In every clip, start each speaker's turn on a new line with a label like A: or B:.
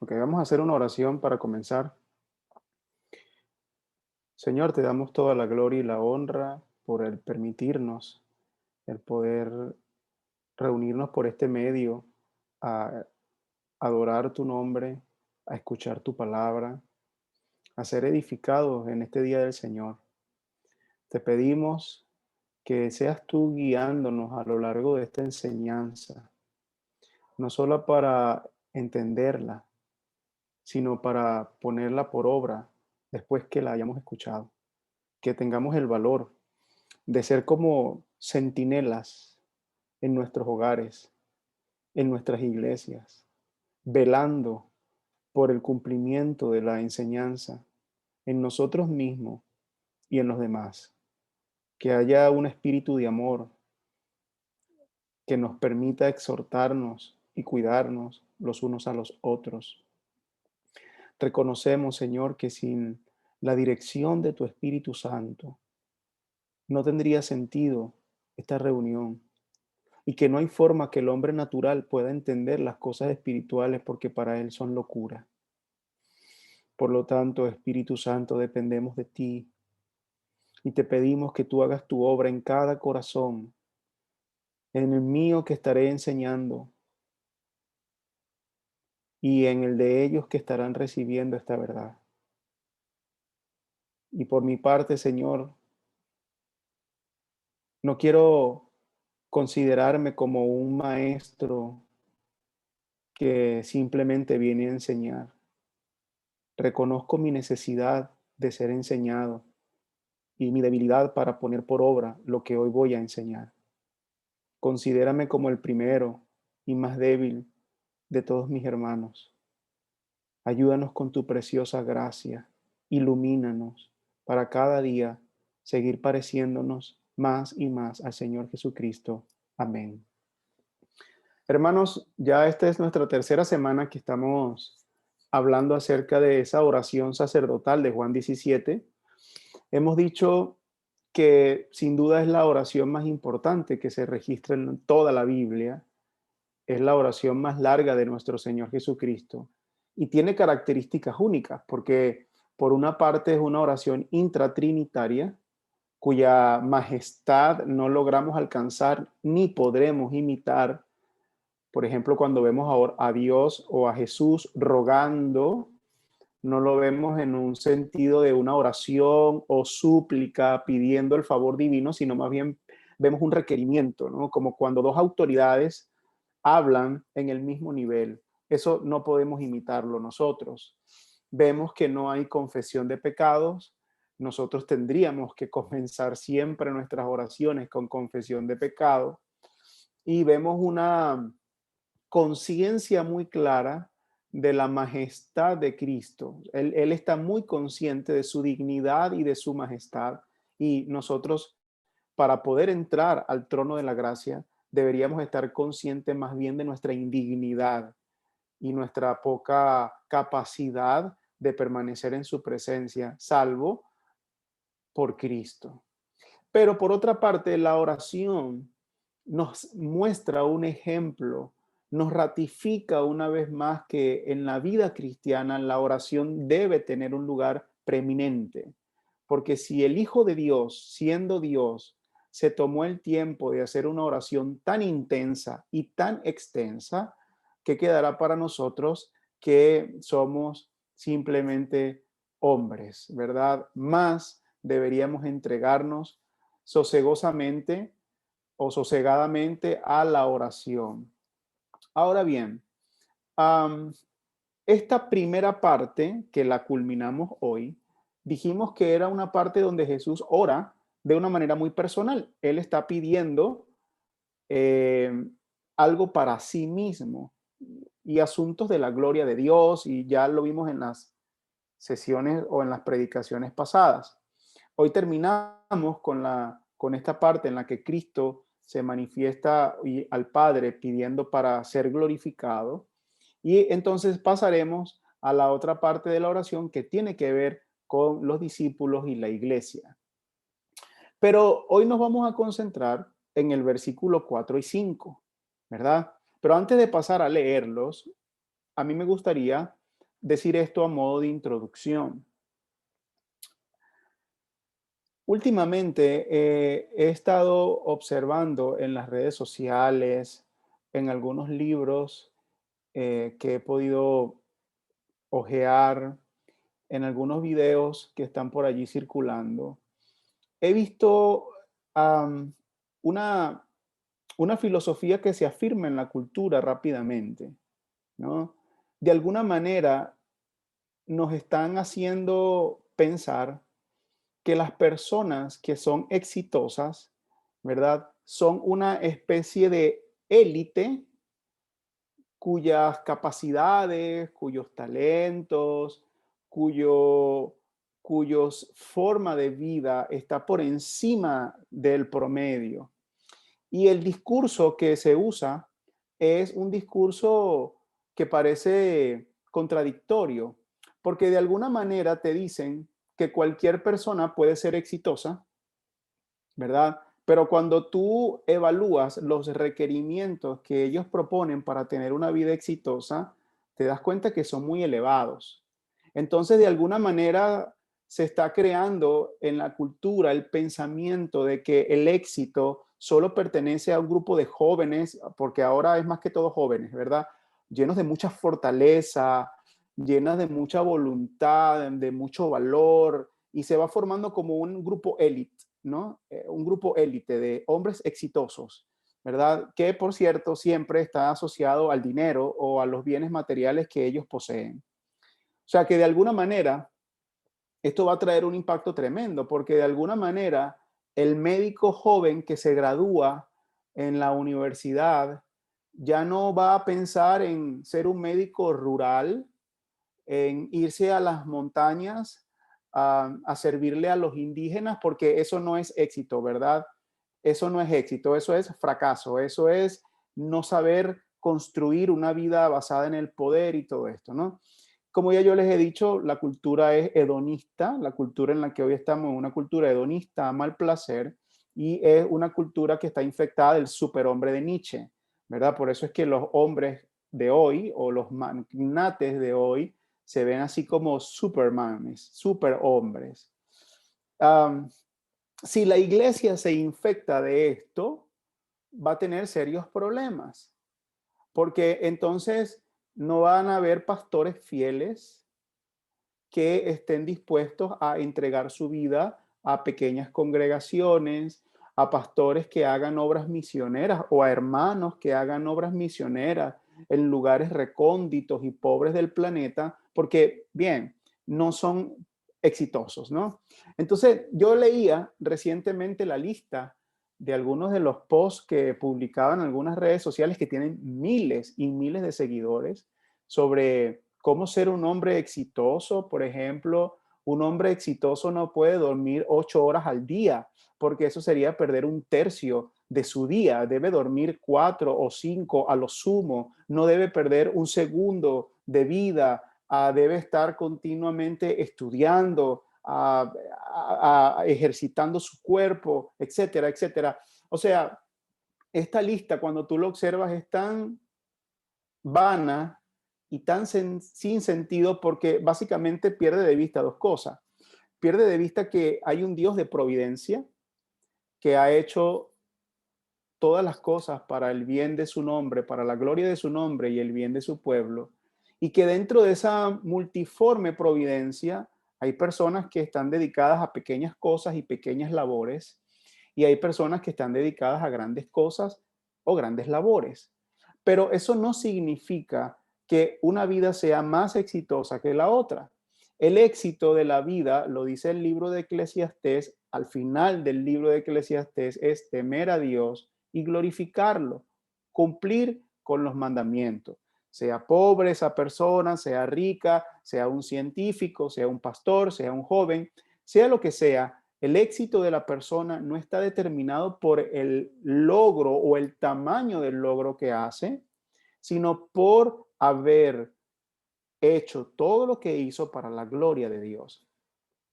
A: Ok, vamos a hacer una oración para comenzar. Señor, te damos toda la gloria y la honra por el permitirnos, el poder reunirnos por este medio a adorar tu nombre, a escuchar tu palabra, a ser edificados en este día del Señor. Te pedimos que seas tú guiándonos a lo largo de esta enseñanza, no solo para entenderla, sino para ponerla por obra después que la hayamos escuchado. Que tengamos el valor de ser como centinelas en nuestros hogares, en nuestras iglesias, velando por el cumplimiento de la enseñanza en nosotros mismos y en los demás. Que haya un espíritu de amor que nos permita exhortarnos y cuidarnos los unos a los otros. Reconocemos, Señor, que sin la dirección de tu Espíritu Santo no tendría sentido esta reunión y que no hay forma que el hombre natural pueda entender las cosas espirituales porque para él son locura. Por lo tanto, Espíritu Santo, dependemos de ti y te pedimos que tú hagas tu obra en cada corazón, en el mío que estaré enseñando y en el de ellos que estarán recibiendo esta verdad. Y por mi parte, Señor, no quiero considerarme como un maestro que simplemente viene a enseñar. Reconozco mi necesidad de ser enseñado y mi debilidad para poner por obra lo que hoy voy a enseñar. Considérame como el primero y más débil de todos mis hermanos. Ayúdanos con tu preciosa gracia. Ilumínanos para cada día seguir pareciéndonos más y más al Señor Jesucristo. Amén. Hermanos, ya esta es nuestra tercera semana que estamos hablando acerca de esa oración sacerdotal de Juan 17. Hemos dicho que sin duda es la oración más importante que se registra en toda la Biblia. Es la oración más larga de nuestro Señor Jesucristo y tiene características únicas porque por una parte es una oración intratrinitaria cuya majestad no logramos alcanzar ni podremos imitar. Por ejemplo, cuando vemos ahora a Dios o a Jesús rogando, no lo vemos en un sentido de una oración o súplica pidiendo el favor divino, sino más bien vemos un requerimiento, ¿no? Como cuando dos autoridades hablan en el mismo nivel. Eso no podemos imitarlo nosotros. Vemos que no hay confesión de pecados. Nosotros tendríamos que comenzar siempre nuestras oraciones con confesión de pecado. Y vemos una conciencia muy clara de la majestad de Cristo. Él está muy consciente de su dignidad y de su majestad. Y nosotros, para poder entrar al trono de la gracia, deberíamos estar conscientes más bien de nuestra indignidad y nuestra poca capacidad de permanecer en su presencia, salvo por Cristo. Pero por otra parte, la oración nos muestra un ejemplo, nos ratifica una vez más que en la vida cristiana la oración debe tener un lugar preeminente. Porque si el Hijo de Dios, siendo Dios, se tomó el tiempo de hacer una oración tan intensa y tan extensa, ¿qué quedará para nosotros que somos simplemente hombres, verdad? Más deberíamos entregarnos sosegosamente o sosegadamente a la oración. Ahora bien, am, esta primera parte que la culminamos hoy, dijimos que era una parte donde Jesús ora de una manera muy personal. Él está pidiendo eh, algo para sí mismo y asuntos de la gloria de Dios, y ya lo vimos en las sesiones o en las predicaciones pasadas. Hoy terminamos con esta parte en la que Cristo se manifiesta al Padre pidiendo para ser glorificado, y entonces pasaremos a la otra parte de la oración que tiene que ver con los discípulos y la iglesia. Pero hoy nos vamos a concentrar en el versículo 4 y 5, ¿verdad? Pero antes de pasar a leerlos, a mí me gustaría decir esto a modo de introducción. Últimamente he estado observando en las redes sociales, en algunos libros que he podido hojear, en algunos videos que están por allí circulando. He visto am, una, una filosofía que se afirma en la cultura rápidamente, ¿no? De alguna manera nos están haciendo pensar que las personas que son exitosas, ¿verdad? Son una especie de élite cuyas capacidades, cuyos talentos, cuyo, cuyos forma de vida está por encima del promedio. Y el discurso que se usa es un discurso que parece contradictorio, porque de alguna manera te dicen que cualquier persona puede ser exitosa, ¿verdad? Pero cuando tú evalúas los requerimientos que ellos proponen para tener una vida exitosa, te das cuenta que son muy elevados. Entonces, de alguna manera, se está creando en la cultura el pensamiento de que el éxito solo pertenece a un grupo de jóvenes, porque ahora es más que todo jóvenes, ¿verdad? Llenos de mucha fortaleza, llenas de mucha voluntad, de mucho valor, y se va formando como un grupo élite, ¿no? Un grupo élite de hombres exitosos, ¿verdad? Que por cierto siempre está asociado al dinero o a los bienes materiales que ellos poseen. O sea que de alguna manera esto va a traer un impacto tremendo, porque de alguna manera el médico joven que se gradúa en la universidad ya no va a pensar en ser un médico rural, en irse a las montañas a servirle a los indígenas, porque eso no es éxito, ¿verdad? Eso no es éxito, eso es fracaso, eso es no saber construir una vida basada en el poder y todo esto, ¿no? Como ya yo les he dicho, la cultura es hedonista, la cultura en la que hoy estamos es una cultura hedonista, ama el placer, y es una cultura que está infectada del superhombre de Nietzsche, ¿verdad? Por eso es que los hombres de hoy o los magnates de hoy se ven así como supermanes, superhombres. Um, si la iglesia se infecta de esto, va a tener serios problemas, porque entonces no van a haber pastores fieles que estén dispuestos a entregar su vida a pequeñas congregaciones, a pastores que hagan obras misioneras o a hermanos que hagan obras misioneras en lugares recónditos y pobres del planeta, porque, bien, no son exitosos, ¿no? Entonces, yo leía recientemente la lista de algunos de los posts que publicaban algunas redes sociales que tienen miles y miles de seguidores sobre cómo ser un hombre exitoso. Por ejemplo, un hombre exitoso no puede dormir 8 horas al día, porque eso sería perder un tercio de su día. Debe dormir 4 o 5 a lo sumo. No debe perder un segundo de vida. Debe estar continuamente estudiando, ejercitando su cuerpo, etcétera, etcétera. O sea, esta lista, cuando tú lo observas, es tan vana y tan sin sentido, porque básicamente pierde de vista dos cosas. Pierde de vista que hay un Dios de providencia que ha hecho todas las cosas para el bien de su nombre, para la gloria de su nombre y el bien de su pueblo, y que dentro de esa multiforme providencia hay personas que están dedicadas a pequeñas cosas y pequeñas labores, y hay personas que están dedicadas a grandes cosas o grandes labores. Pero eso no significa que una vida sea más exitosa que la otra. El éxito de la vida, lo dice el libro de Eclesiastés, al final del libro de Eclesiastés, es temer a Dios y glorificarlo, cumplir con los mandamientos. Sea pobre esa persona, sea rica, sea un científico, sea un pastor, sea un joven, sea lo que sea, el éxito de la persona no está determinado por el logro o el tamaño del logro que hace, sino por haber hecho todo lo que hizo para la gloria de Dios.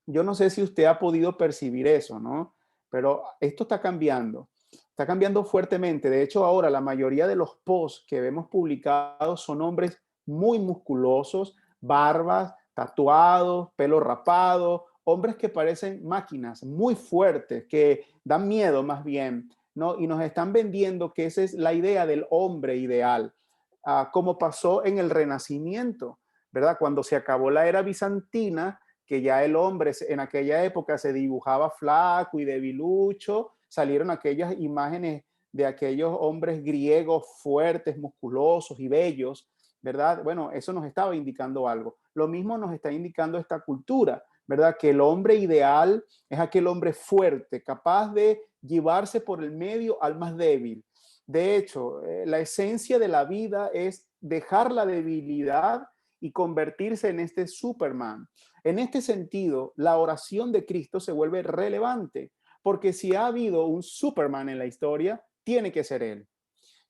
A: Yo no sé si usted ha podido percibir eso, ¿no? Pero esto está cambiando fuertemente. De hecho, ahora la mayoría de los posts que vemos publicados son hombres muy musculosos, barbas, tatuados, pelo rapado, hombres que parecen máquinas muy fuertes, que dan miedo más bien, ¿no? Y nos están vendiendo que esa es la idea del hombre ideal, como pasó en el Renacimiento, ¿verdad? Cuando se acabó la era bizantina, que ya el hombre en aquella época se dibujaba flaco y debilucho, salieron aquellas imágenes de aquellos hombres griegos fuertes, musculosos y bellos, ¿verdad? Bueno, eso nos estaba indicando algo. Lo mismo nos está indicando esta cultura, ¿verdad? Que el hombre ideal es aquel hombre fuerte, capaz de llevarse por el medio al más débil. De hecho, la esencia de la vida es dejar la debilidad y convertirse en este Superman. En este sentido, la oración de Cristo se vuelve relevante, porque si ha habido un Superman en la historia, tiene que ser él.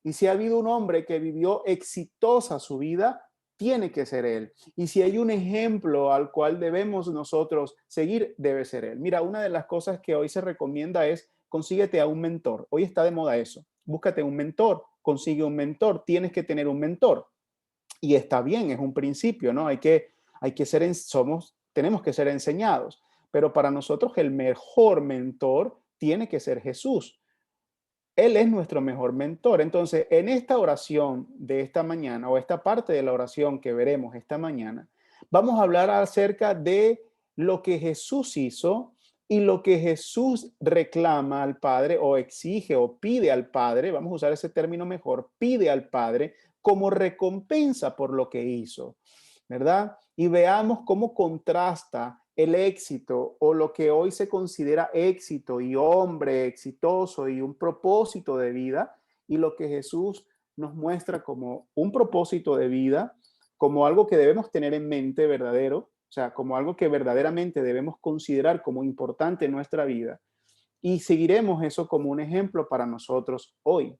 A: Y si ha habido un hombre que vivió exitosa su vida, tiene que ser él. Y si hay un ejemplo al cual debemos nosotros seguir, debe ser él. Mira, una de las cosas que hoy se recomienda es consíguete a un mentor. Hoy está de moda eso. Búscate un mentor, consigue un mentor, tienes que tener un mentor. Y está bien, es un principio, ¿no? Hay que ser, tenemos que ser enseñados. Pero para nosotros el mejor mentor tiene que ser Jesús. Él es nuestro mejor mentor. Entonces, en esta oración de esta mañana, o esta parte de la oración que veremos esta mañana, vamos a hablar acerca de lo que Jesús hizo y lo que Jesús reclama al Padre o exige o pide al Padre, vamos a usar ese término mejor, pide al Padre como recompensa por lo que hizo, ¿verdad? Y veamos cómo contrasta el éxito o lo que hoy se considera éxito y hombre exitoso y un propósito de vida y lo que Jesús nos muestra como un propósito de vida, como algo que debemos tener en mente verdadero, o sea, como algo que verdaderamente debemos considerar como importante en nuestra vida y seguiremos eso como un ejemplo para nosotros hoy.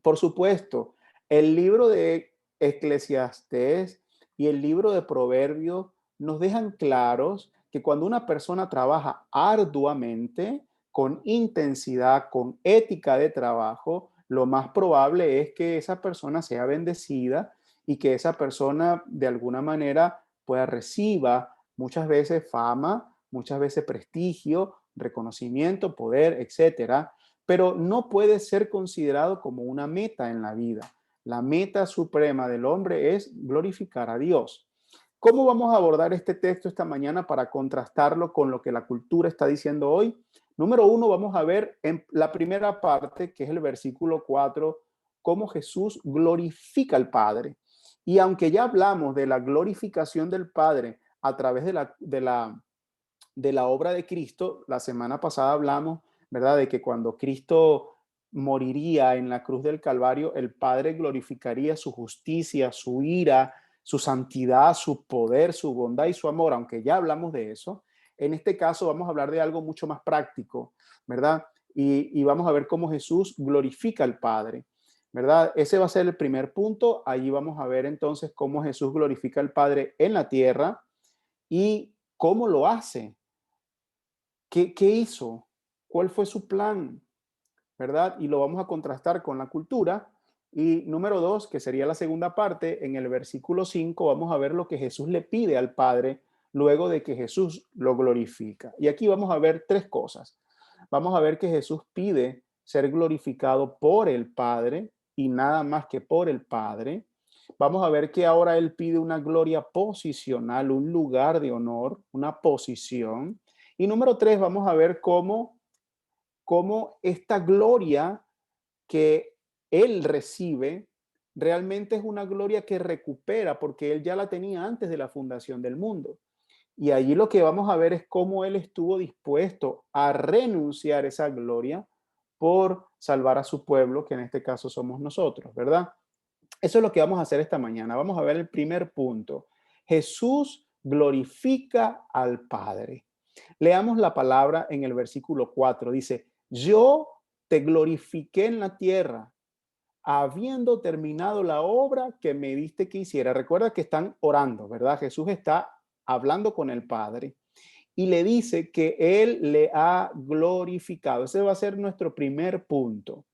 A: Por supuesto, el libro de Eclesiastés y el libro de Proverbios nos dejan claros que cuando una persona trabaja arduamente, con intensidad, con ética de trabajo, lo más probable es que esa persona sea bendecida y que esa persona de alguna manera pues reciba muchas veces fama, muchas veces prestigio, reconocimiento, poder, etcétera, pero no puede ser considerado como una meta en la vida. La meta suprema del hombre es glorificar a Dios. ¿Cómo vamos a abordar este texto esta mañana para contrastarlo con lo que la cultura está diciendo hoy? Número uno, vamos a ver en la primera parte, que es el versículo 4, cómo Jesús glorifica al Padre. Y aunque ya hablamos de la glorificación del Padre a través de la obra de Cristo, la semana pasada hablamos, ¿verdad?, de que cuando Cristo moriría en la cruz del Calvario, el Padre glorificaría su justicia, su ira, su santidad, su poder, su bondad y su amor, aunque ya hablamos de eso. En este caso vamos a hablar de algo mucho más práctico, ¿verdad? Y vamos a ver cómo Jesús glorifica al Padre, ¿verdad? Ese va a ser el primer punto. Allí vamos a ver entonces cómo Jesús glorifica al Padre en la tierra y cómo lo hace. ¿Qué hizo? ¿Cuál fue su plan? ¿Verdad? Y lo vamos a contrastar con la cultura. Y número dos, que sería la segunda parte, en el versículo 5 vamos a ver lo que Jesús le pide al Padre luego de que Jesús lo glorifica. Y aquí vamos a ver tres cosas. Vamos a ver que Jesús pide ser glorificado por el Padre y nada más que por el Padre. Vamos a ver que ahora Él pide una gloria posicional, un lugar de honor, una posición. Y número tres, vamos a ver cómo esta gloria que Él recibe realmente es una gloria que recupera porque Él ya la tenía antes de la fundación del mundo. Y allí lo que vamos a ver es cómo Él estuvo dispuesto a renunciar esa gloria por salvar a su pueblo, que en este caso somos nosotros, ¿verdad? Eso es lo que vamos a hacer esta mañana. Vamos a ver el primer punto. Jesús glorifica al Padre. Leamos la palabra en el versículo 4. Dice, yo te glorifiqué en la tierra, habiendo terminado la obra que me diste que hiciera. Recuerda que están orando, ¿verdad? Jesús está hablando con el Padre y le dice que Él le ha glorificado. Ese va a ser nuestro primer punto,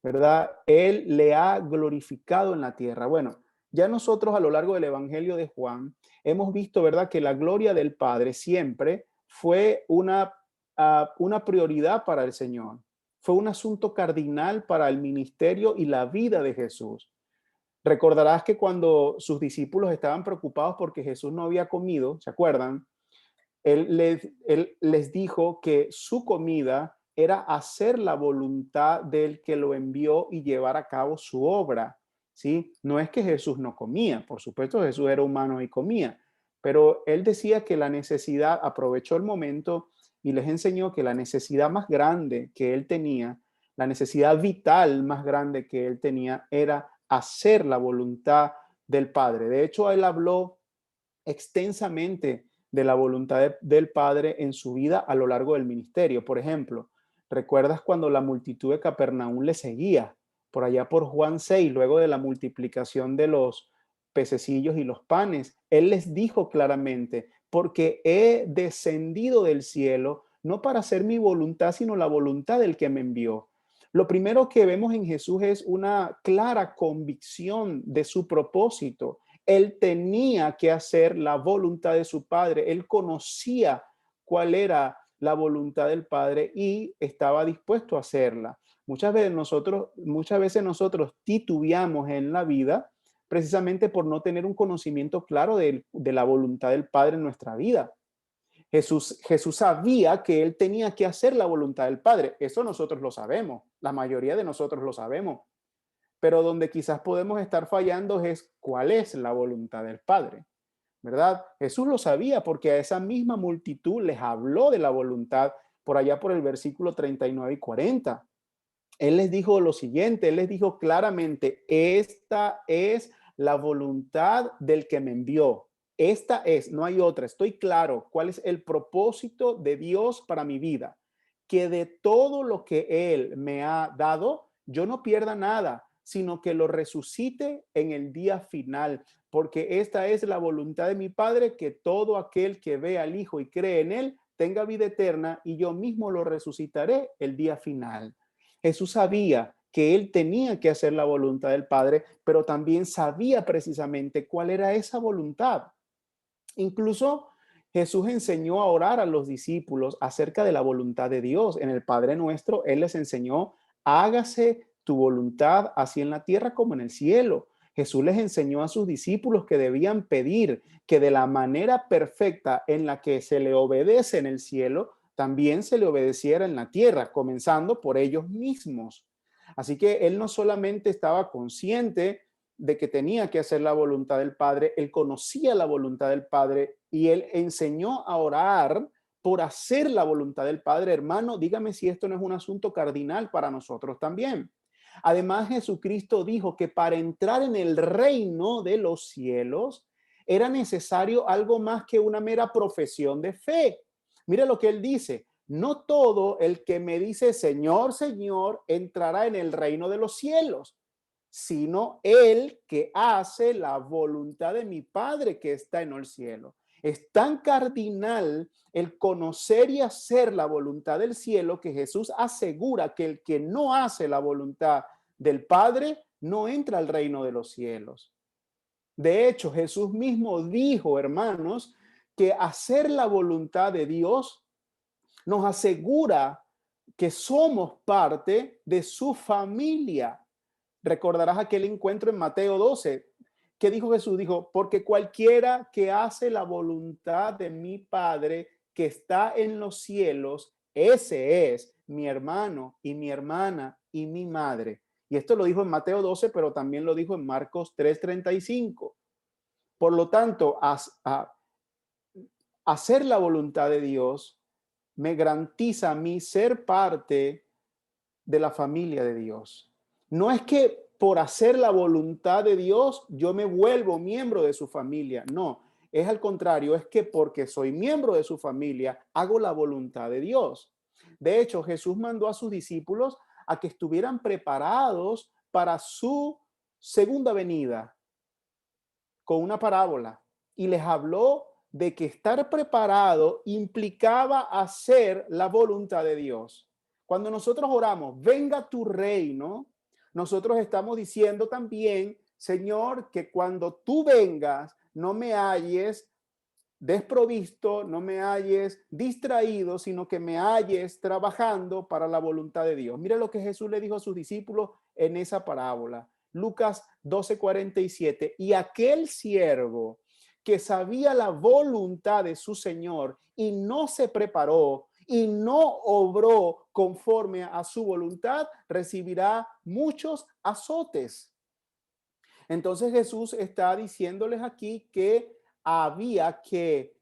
A: ¿verdad? Él le ha glorificado en la tierra. Bueno, Ya nosotros a lo largo del Evangelio de Juan hemos visto, ¿verdad?, que la gloria del Padre siempre fue una prioridad para el Señor. Fue un asunto cardinal para el ministerio y la vida de Jesús. Recordarás que cuando sus discípulos estaban preocupados porque Jesús no había comido, ¿se acuerdan? Él les dijo que su comida era hacer la voluntad del que lo envió y llevar a cabo su obra, ¿sí? No es que Jesús no comía, por supuesto Jesús era humano y comía, pero él decía que la necesidad, aprovechó el momento y les enseñó que la necesidad más grande que él tenía, la necesidad vital más grande que él tenía era hacer la voluntad del Padre. De hecho, él habló extensamente de la voluntad del Padre en su vida a lo largo del ministerio. Por ejemplo, ¿recuerdas cuando la multitud de Capernaum le seguía? Por allá por Juan 6, luego de la multiplicación de los pececillos y los panes, él les dijo claramente, porque he descendido del cielo, no para hacer mi voluntad, sino la voluntad del que me envió. Lo primero que vemos en Jesús es una clara convicción de su propósito. Él tenía que hacer la voluntad de su padre. Él conocía cuál era la voluntad del Padre y estaba dispuesto a hacerla. Muchas veces nosotros titubeamos en la vida precisamente por no tener un conocimiento claro de la voluntad del Padre en nuestra vida. Jesús sabía que él tenía que hacer la voluntad del Padre. Eso nosotros lo sabemos. La mayoría de nosotros lo sabemos. Pero donde quizás podemos estar fallando es cuál es la voluntad del Padre, ¿verdad? Jesús lo sabía porque a esa misma multitud les habló de la voluntad por allá por el versículo 39 y 40. Él les dijo lo siguiente, él les dijo claramente, esta es la voluntad del que me envió. Esta es, no hay otra. Estoy claro cuál es el propósito de Dios para mi vida. Que de todo lo que Él me ha dado, yo no pierda nada, sino que lo resucite en el día final. Porque esta es la voluntad de mi Padre, que todo aquel que ve al Hijo y cree en Él tenga vida eterna y yo mismo lo resucitaré el día final. Jesús sabía que él tenía que hacer la voluntad del Padre, pero también sabía precisamente cuál era esa voluntad. Incluso Jesús enseñó a orar a los discípulos acerca de la voluntad de Dios. En el Padre Nuestro, Él les enseñó, hágase tu voluntad así en la tierra como en el cielo. Jesús les enseñó a sus discípulos que debían pedir que de la manera perfecta en la que se le obedece en el cielo, también se le obedeciera en la tierra, comenzando por ellos mismos. Así que Él no solamente estaba consciente de que tenía que hacer la voluntad del Padre, él conocía la voluntad del Padre y él enseñó a orar por hacer la voluntad del Padre. Hermano, dígame si esto no es un asunto cardinal para nosotros también. Además, Jesucristo dijo que para entrar en el reino de los cielos era necesario algo más que una mera profesión de fe. Mira lo que él dice. No todo el que me dice Señor, Señor, entrará en el reino de los cielos, sino el que hace la voluntad de mi Padre que está en el cielo. Es tan cardinal el conocer y hacer la voluntad del cielo que Jesús asegura que el que no hace la voluntad del Padre no entra al reino de los cielos. De hecho, Jesús mismo dijo, hermanos, que hacer la voluntad de Dios nos asegura que somos parte de su familia. Recordarás aquel encuentro en Mateo 12. ¿Qué dijo Jesús? Dijo, porque cualquiera que hace la voluntad de mi Padre que está en los cielos, ese es mi hermano y mi hermana y mi madre. Y esto lo dijo en Mateo 12, pero también lo dijo en Marcos 3:35. Por lo tanto, hacer la voluntad de Dios me garantiza a mí ser parte de la familia de Dios. No es que por hacer la voluntad de Dios yo me vuelvo miembro de su familia, no, es al contrario, es que porque soy miembro de su familia hago la voluntad de Dios. De hecho, Jesús mandó a sus discípulos a que estuvieran preparados para su segunda venida con una parábola y les habló de que estar preparado implicaba hacer la voluntad de Dios. Cuando nosotros oramos, venga tu reino, nosotros estamos diciendo también, Señor, que cuando tú vengas no me halles desprovisto, no me halles distraído, sino que me halles trabajando para la voluntad de Dios. Mira lo que Jesús le dijo a sus discípulos en esa parábola. Lucas 12:47. Y aquel siervo que sabía la voluntad de su Señor y no se preparó y no obró conforme a su voluntad, recibirá muchos azotes. Entonces Jesús está diciéndoles aquí que había que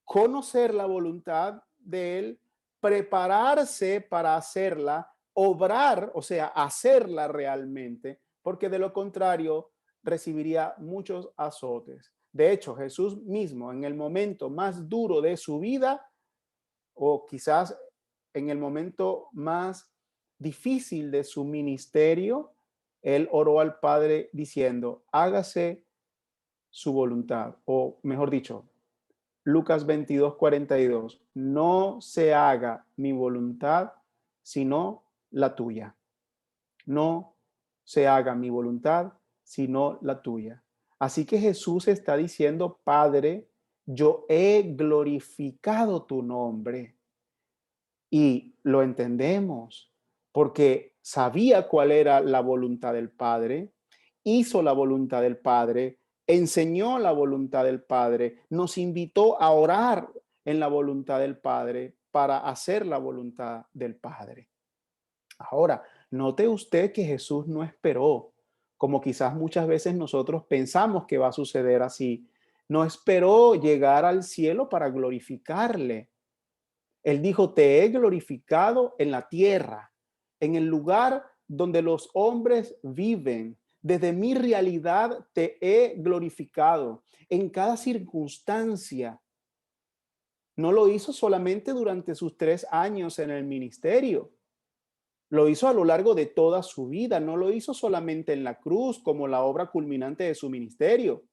A: conocer la voluntad de Él, prepararse para hacerla, obrar, o sea, hacerla realmente, porque de lo contrario recibiría muchos azotes. De hecho, Jesús mismo, en el momento más duro de su vida, o quizás en el momento más difícil de su ministerio, él oró al Padre diciendo, hágase su voluntad, o mejor dicho, Lucas 22:42, no se haga mi voluntad, sino la tuya. No se haga mi voluntad, sino la tuya. Así que Jesús está diciendo, Padre, yo he glorificado tu nombre. Y lo entendemos porque sabía cuál era la voluntad del Padre, hizo la voluntad del Padre, enseñó la voluntad del Padre, nos invitó a orar en la voluntad del Padre para hacer la voluntad del Padre. Ahora, note usted que Jesús no esperó, como quizás muchas veces nosotros pensamos que va a suceder así, no esperó llegar al cielo para glorificarle. Él dijo, te he glorificado en la tierra, en el lugar donde los hombres viven. Desde mi realidad te he glorificado en cada circunstancia. No lo hizo solamente durante sus 3 años en el ministerio. Lo hizo a lo largo de toda su vida. No lo hizo solamente en la cruz como la obra culminante de su ministerio.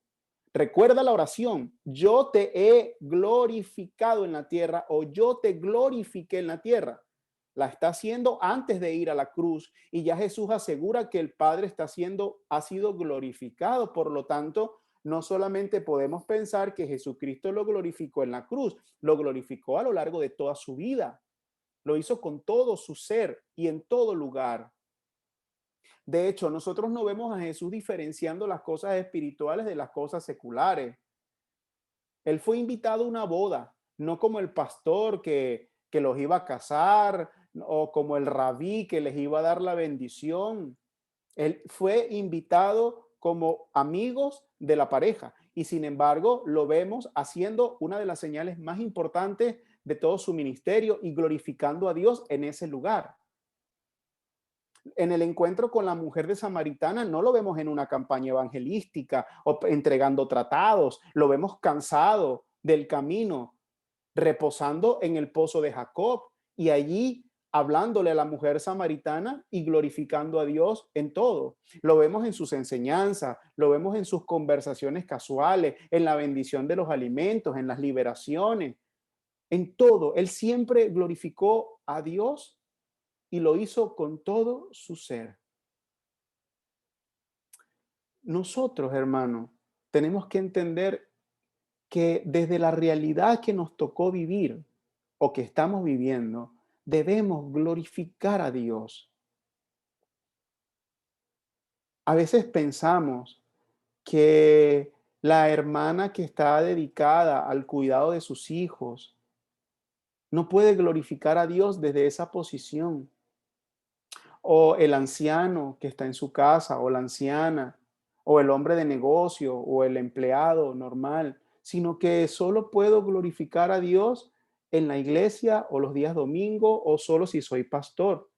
A: Recuerda la oración, yo te he glorificado en la tierra o yo te glorifiqué en la tierra. La está haciendo antes de ir a la cruz y ya Jesús asegura que el Padre ha sido glorificado. Por lo tanto, no solamente podemos pensar que Jesucristo lo glorificó en la cruz, lo glorificó a lo largo de toda su vida. Lo hizo con todo su ser y en todo lugar. De hecho, nosotros no vemos a Jesús diferenciando las cosas espirituales de las cosas seculares. Él fue invitado a una boda, no como el pastor que los iba a casar o como el rabí que les iba a dar la bendición. Él fue invitado como amigos de la pareja y sin embargo lo vemos haciendo una de las señales más importantes de todo su ministerio y glorificando a Dios en ese lugar. En el encuentro con la mujer de Samaritana no lo vemos en una campaña evangelística o entregando tratados, lo vemos cansado del camino, reposando en el pozo de Jacob y allí hablándole a la mujer samaritana y glorificando a Dios en todo. Lo vemos en sus enseñanzas, lo vemos en sus conversaciones casuales, en la bendición de los alimentos, en las liberaciones, en todo. Él siempre glorificó a Dios y lo hizo con todo su ser. Nosotros, hermanos, tenemos que entender que desde la realidad que nos tocó vivir o que estamos viviendo, debemos glorificar a Dios. A veces pensamos que la hermana que está dedicada al cuidado de sus hijos no puede glorificar a Dios desde esa posición. O el anciano que está en su casa, o la anciana, o el hombre de negocio, o el empleado normal, sino que solo puedo glorificar a Dios en la iglesia o los días domingo o solo si soy pastor.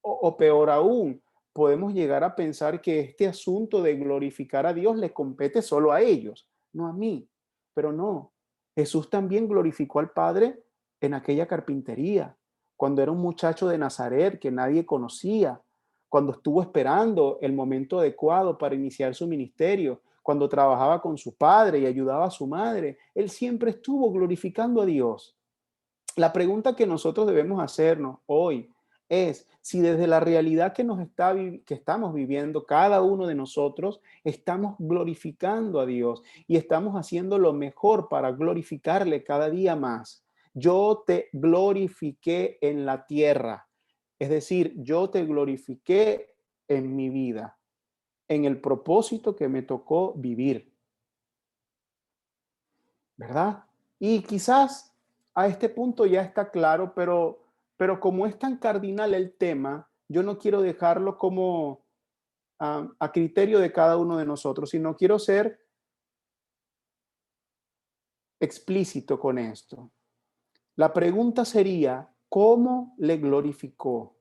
A: O peor aún, podemos llegar a pensar que este asunto de glorificar a Dios le compete solo a ellos, no a mí. Pero no, Jesús también glorificó al Padre en aquella carpintería, cuando era un muchacho de Nazaret que nadie conocía, cuando estuvo esperando el momento adecuado para iniciar su ministerio, cuando trabajaba con su padre y ayudaba a su madre. Él siempre estuvo glorificando a Dios. La pregunta que nosotros debemos hacernos hoy es si desde la realidad que que estamos viviendo cada uno de nosotros, estamos glorificando a Dios y estamos haciendo lo mejor para glorificarle cada día más. Yo te glorifiqué en la tierra, es decir, yo te glorifiqué en mi vida, en el propósito que me tocó vivir, ¿verdad? Y quizás a este punto ya está claro, pero como es tan cardinal el tema, yo no quiero dejarlo como a criterio de cada uno de nosotros, sino quiero ser explícito con esto. La pregunta sería, ¿cómo le glorificó?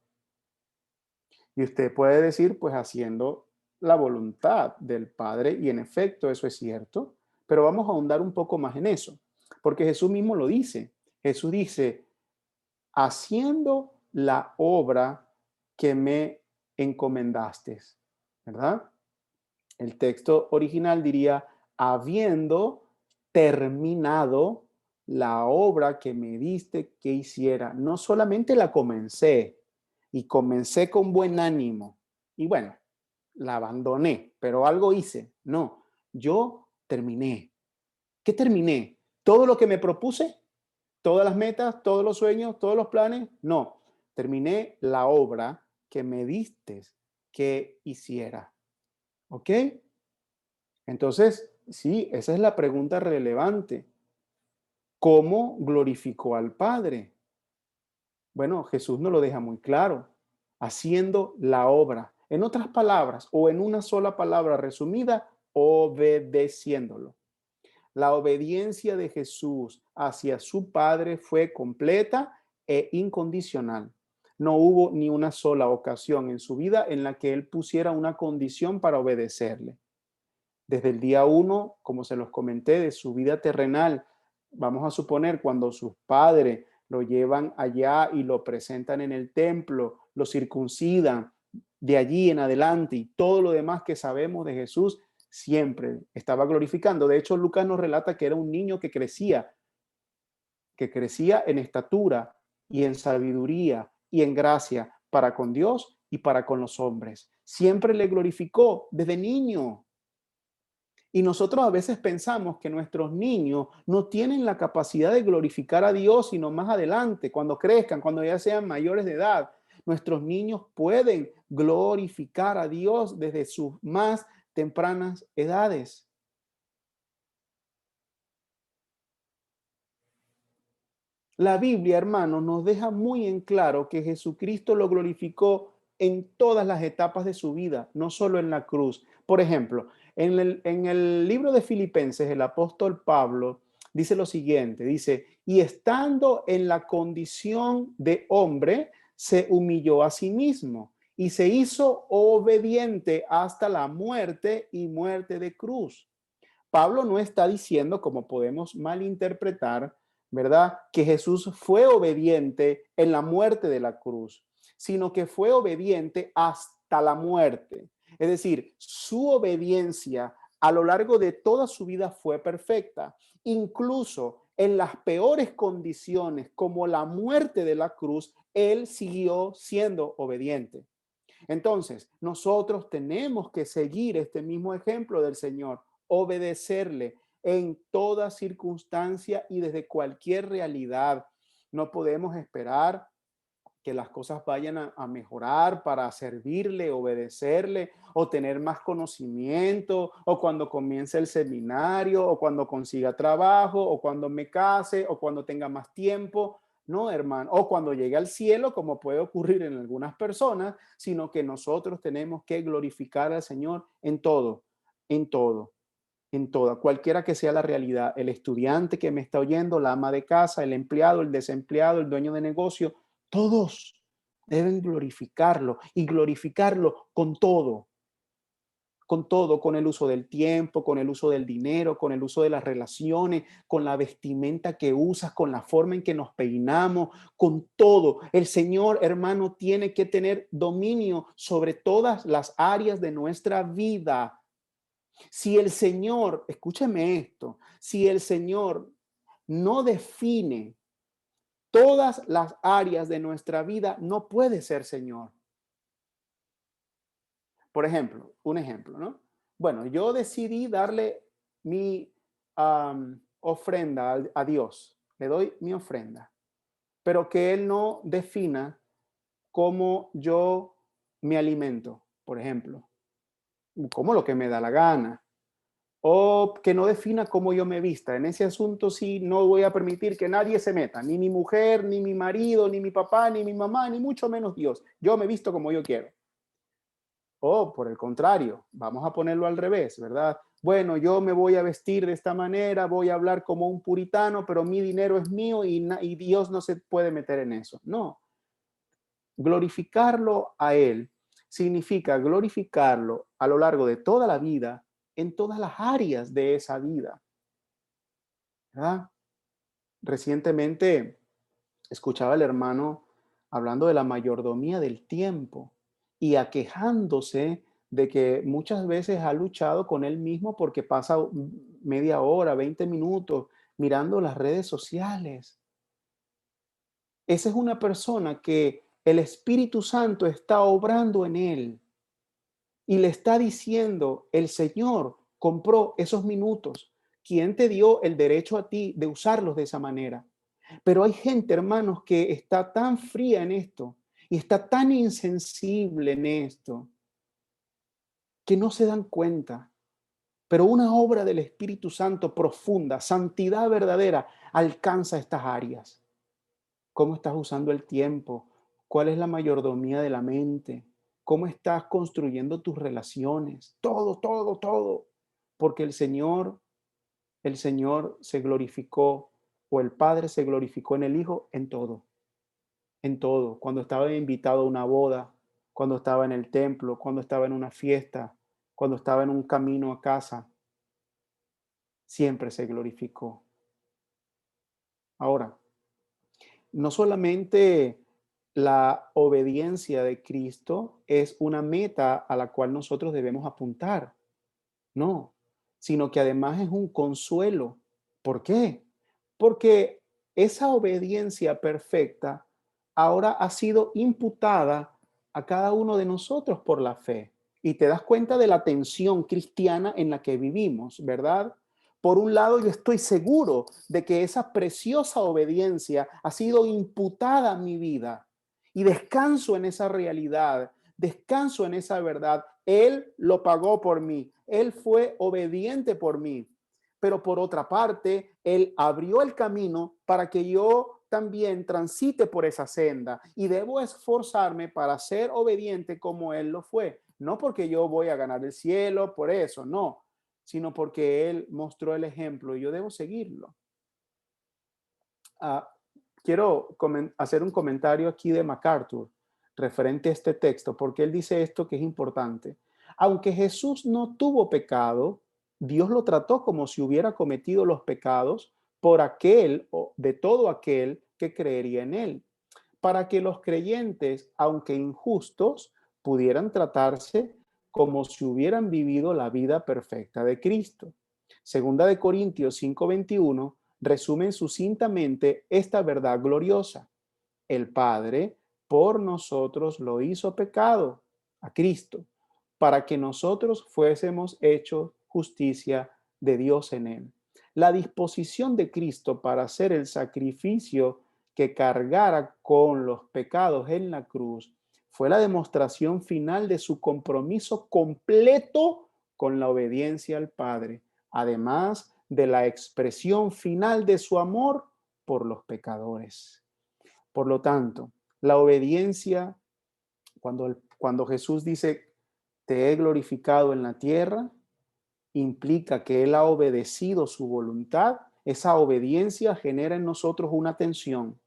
A: Y usted puede decir, pues haciendo la voluntad del Padre, y en efecto eso es cierto, pero vamos a ahondar un poco más en eso, porque Jesús mismo lo dice. Jesús dice, haciendo la obra que me encomendaste, ¿verdad? El texto original diría, habiendo terminado la obra que me diste que hiciera. No solamente la comencé, y comencé con buen ánimo, y bueno, la abandoné, pero algo hice. No, yo terminé. ¿Qué terminé? ¿Todo lo que me propuse? ¿Todas las metas, todos los sueños, todos los planes? No, terminé la obra que me diste que hiciera. ¿Ok? Entonces, sí, esa es la pregunta relevante. ¿Cómo glorificó al Padre? Bueno, Jesús nos lo deja muy claro, haciendo la obra. En otras palabras, o en una sola palabra resumida, obedeciéndolo. La obediencia de Jesús hacia su Padre fue completa e incondicional. No hubo ni una sola ocasión en su vida en la que él pusiera una condición para obedecerle. Desde el día uno, como se los comenté, de su vida terrenal, vamos a suponer cuando sus padres lo llevan allá y lo presentan en el templo, lo circuncidan, de allí en adelante y todo lo demás que sabemos de Jesús, siempre estaba glorificando. De hecho, Lucas nos relata que era un niño que crecía en estatura y en sabiduría y en gracia para con Dios y para con los hombres. Siempre le glorificó desde niño. Y nosotros a veces pensamos que nuestros niños no tienen la capacidad de glorificar a Dios, sino más adelante, cuando crezcan, cuando ya sean mayores de edad. Nuestros niños pueden glorificar a Dios desde sus más tempranas edades. La Biblia, hermanos, nos deja muy en claro que Jesucristo lo glorificó en todas las etapas de su vida, no solo en la cruz. Por ejemplo, en el libro de Filipenses, el apóstol Pablo dice lo siguiente, dice, y estando en la condición de hombre, se humilló a sí mismo y se hizo obediente hasta la muerte y muerte de cruz. Pablo no está diciendo, como podemos malinterpretar, ¿verdad? Que Jesús fue obediente en la muerte de la cruz, sino que fue obediente hasta la muerte. Es decir, su obediencia a lo largo de toda su vida fue perfecta. Incluso en las peores condiciones, como la muerte de la cruz, él siguió siendo obediente. Entonces, nosotros tenemos que seguir este mismo ejemplo del Señor, obedecerle en toda circunstancia y desde cualquier realidad. No podemos esperar que las cosas vayan a mejorar para servirle, obedecerle o tener más conocimiento o cuando comience el seminario o cuando consiga trabajo o cuando me case o cuando tenga más tiempo. No, hermano, o cuando llegue al cielo, como puede ocurrir en algunas personas, sino que nosotros tenemos que glorificar al Señor en todo, en todo, en toda, cualquiera que sea la realidad, el estudiante que me está oyendo, la ama de casa, el empleado, el desempleado, el dueño de negocio, todos deben glorificarlo y glorificarlo con todo, con el uso del tiempo, con el uso del dinero, con el uso de las relaciones, con la vestimenta que usas, con la forma en que nos peinamos, con todo. El Señor, hermano, tiene que tener dominio sobre todas las áreas de nuestra vida. Si el Señor, escúcheme esto, si el Señor no define todas las áreas de nuestra vida no puede ser Señor. Por ejemplo, un ejemplo, ¿no? Bueno, yo decidí darle mi ofrenda a Dios. Le doy mi ofrenda, pero que Él no defina cómo yo me alimento, por ejemplo, como lo que me da la gana, o que no defina cómo yo me vista. En ese asunto sí no voy a permitir que nadie se meta, ni mi mujer, ni mi marido, ni mi papá, ni mi mamá, ni mucho menos Dios. Yo me visto como yo quiero. O por el contrario, vamos a ponerlo al revés, ¿verdad? Bueno, yo me voy a vestir de esta manera, voy a hablar como un puritano, pero mi dinero es mío y Dios no se puede meter en eso. No, glorificarlo a Él significa glorificarlo a lo largo de toda la vida, en todas las áreas de esa vida, ¿verdad? Recientemente escuchaba al hermano hablando de la mayordomía del tiempo y aquejándose de que muchas veces ha luchado con él mismo porque pasa media hora, 20 minutos mirando las redes sociales. Esa es una persona que el Espíritu Santo está obrando en él y le está diciendo, el Señor compró esos minutos. ¿Quién te dio el derecho a ti de usarlos de esa manera? Pero hay gente, hermanos, que está tan fría en esto y está tan insensible en esto que no se dan cuenta. Pero una obra del Espíritu Santo profunda, santidad verdadera, alcanza estas áreas. ¿Cómo estás usando el tiempo? ¿Cuál es la mayordomía de la mente? ¿Cómo estás construyendo tus relaciones? Todo, todo, todo. Porque el Señor se glorificó o el Padre se glorificó en el Hijo en todo. Cuando estaba invitado a una boda, cuando estaba en el templo, cuando estaba en una fiesta, cuando estaba en un camino a casa, siempre se glorificó. Ahora, no solamente la obediencia de Cristo es una meta a la cual nosotros debemos apuntar, no, sino que además es un consuelo. ¿Por qué? Porque esa obediencia perfecta ahora ha sido imputada a cada uno de nosotros por la fe. Y te das cuenta de la tensión cristiana en la que vivimos, ¿verdad? Por un lado, yo estoy seguro de que esa preciosa obediencia ha sido imputada a mi vida y descanso en esa realidad, descanso en esa verdad. Él lo pagó por mí, Él fue obediente por mí. Pero por otra parte, Él abrió el camino para que yo también transite por esa senda y debo esforzarme para ser obediente como Él lo fue. No porque yo voy a ganar el cielo, por eso, no, sino porque Él mostró el ejemplo y yo debo seguirlo. Ah, quiero hacer un comentario aquí de MacArthur referente a este texto, porque él dice esto que es importante. Aunque Jesús no tuvo pecado, Dios lo trató como si hubiera cometido los pecados por aquel o de todo aquel que creería en él, para que los creyentes, aunque injustos, pudieran tratarse como si hubieran vivido la vida perfecta de Cristo. Segunda de Corintios 5:21 resumen sucintamente esta verdad gloriosa. El Padre por nosotros lo hizo pecado, a Cristo, para que nosotros fuésemos hechos justicia de Dios en él. La disposición de Cristo para hacer el sacrificio que cargara con los pecados en la cruz fue la demostración final de su compromiso completo con la obediencia al Padre, además de la expresión final de su amor por los pecadores. Por lo tanto, la obediencia, cuando Jesús dice, te he glorificado en la tierra, implica que Él ha obedecido su voluntad. Esa obediencia genera en nosotros una tensión.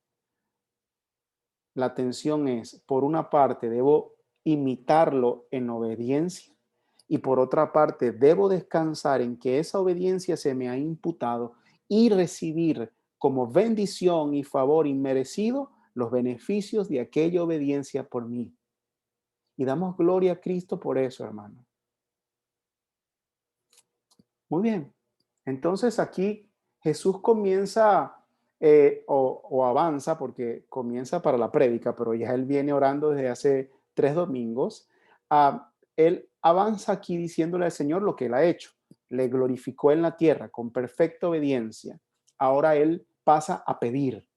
A: La tensión es, por una parte, debo imitarlo en obediencia y por otra parte, debo descansar en que esa obediencia se me ha imputado y recibir como bendición y favor inmerecido los beneficios de aquella obediencia por mí. Y damos gloria a Cristo por eso, hermano. Muy bien. Entonces aquí Jesús comienza o avanza porque comienza para la prédica, pero ya él viene orando desde hace 3 domingos. Él avanza aquí diciéndole al Señor lo que él ha hecho. Le glorificó en la tierra con perfecta obediencia. Ahora él pasa a pedir.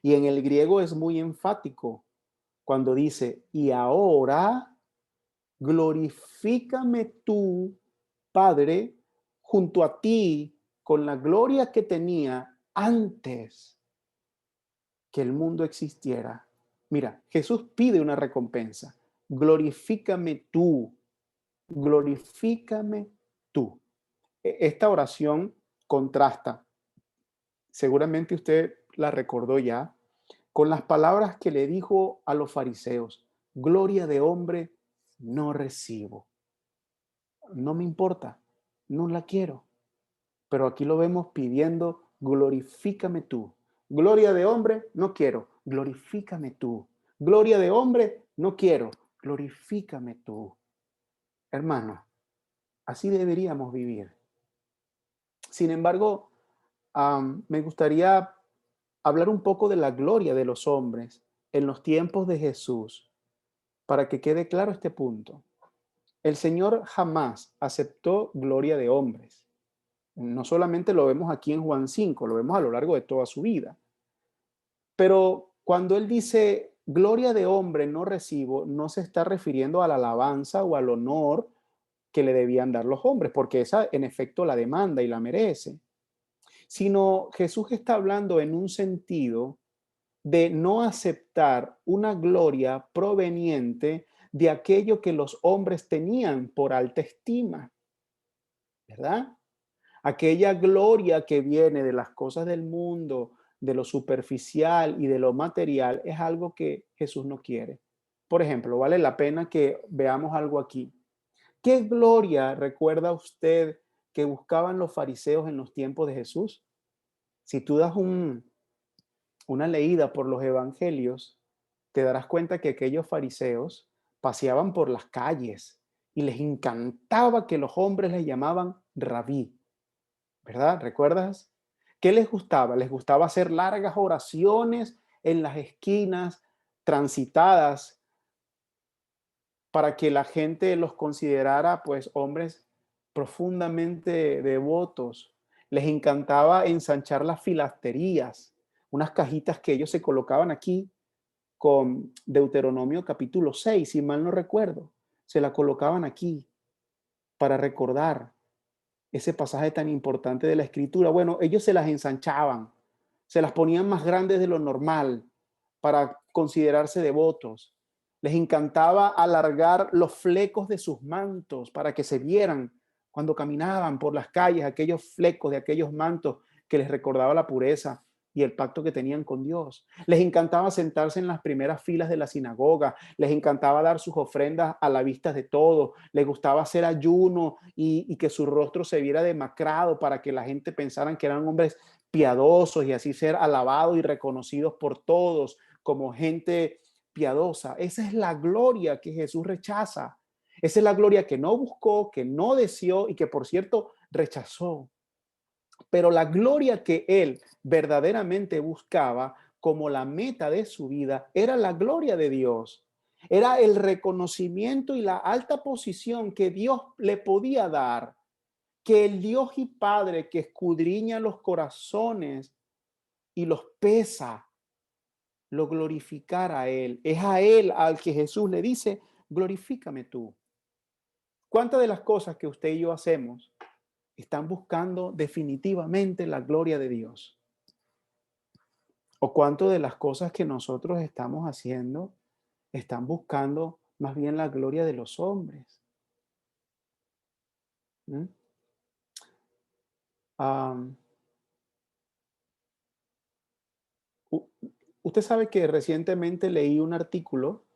A: Y en el griego es muy enfático cuando dice, y ahora glorifícame tú, Padre, junto a ti, con la gloria que tenía antes que el mundo existiera. Mira, Jesús pide una recompensa. Glorifícame tú, glorifícame tú. Esta oración contrasta, seguramente usted la recordó ya, con las palabras que le dijo a los fariseos: gloria de hombre no recibo. No me importa, no la quiero. Pero aquí lo vemos pidiendo, glorifícame tú. Gloria de hombre, no quiero, glorifícame tú. Gloria de hombre, no quiero, glorifícame tú. Hermano, así deberíamos vivir. Sin embargo, me gustaría hablar un poco de la gloria de los hombres en los tiempos de Jesús, para que quede claro este punto. El Señor jamás aceptó gloria de hombres. No solamente lo vemos aquí en Juan 5, lo vemos a lo largo de toda su vida. Pero cuando Él dice gloria de hombre no recibo, no se está refiriendo a la alabanza o al honor que le debían dar los hombres, porque esa en efecto la demanda y la merece, sino Jesús está hablando en un sentido de no aceptar una gloria proveniente de aquello que los hombres tenían por alta estima, ¿verdad? Aquella gloria que viene de las cosas del mundo, de lo superficial y de lo material, es algo que Jesús no quiere. Por ejemplo, vale la pena que veamos algo aquí. ¿Qué gloria recuerda usted que buscaban los fariseos en los tiempos de Jesús? Si tú das una leída por los evangelios, te darás cuenta que aquellos fariseos paseaban por las calles y les encantaba que los hombres les llamaban rabí, ¿verdad? ¿Recuerdas? ¿Qué les gustaba? Les gustaba hacer largas oraciones en las esquinas transitadas para que la gente los considerara pues hombres profundamente devotos. Les encantaba ensanchar las filasterías, unas cajitas que ellos se colocaban aquí con Deuteronomio capítulo 6, si mal no recuerdo. Se la colocaban aquí para recordar ese pasaje tan importante de la escritura. Bueno, ellos se las ensanchaban, se las ponían más grandes de lo normal para considerarse devotos. Les encantaba alargar los flecos de sus mantos para que se vieran cuando caminaban por las calles, aquellos flecos de aquellos mantos que les recordaba la pureza y el pacto que tenían con Dios. Les encantaba sentarse en las primeras filas de la sinagoga, les encantaba dar sus ofrendas a la vista de todos, les gustaba hacer ayuno y que su rostro se viera demacrado para que la gente pensara que eran hombres piadosos y así ser alabados y reconocidos por todos como gente piadosa. Esa es la gloria que Jesús rechaza. Esa es la gloria que no buscó, que no deseó y que, por cierto, rechazó. Pero la gloria que él verdaderamente buscaba como la meta de su vida era la gloria de Dios. Era el reconocimiento y la alta posición que Dios le podía dar, que el Dios y Padre que escudriña los corazones y los pesa, lo glorificara a Él. Es a Él al que Jesús le dice, glorifícame tú. ¿Cuántas de las cosas que usted y yo hacemos están buscando definitivamente la gloria de Dios? ¿O cuánto de las cosas que nosotros estamos haciendo están buscando más bien la gloria de los hombres? ¿Mm? Am, u- usted sabe que recientemente leí un artículo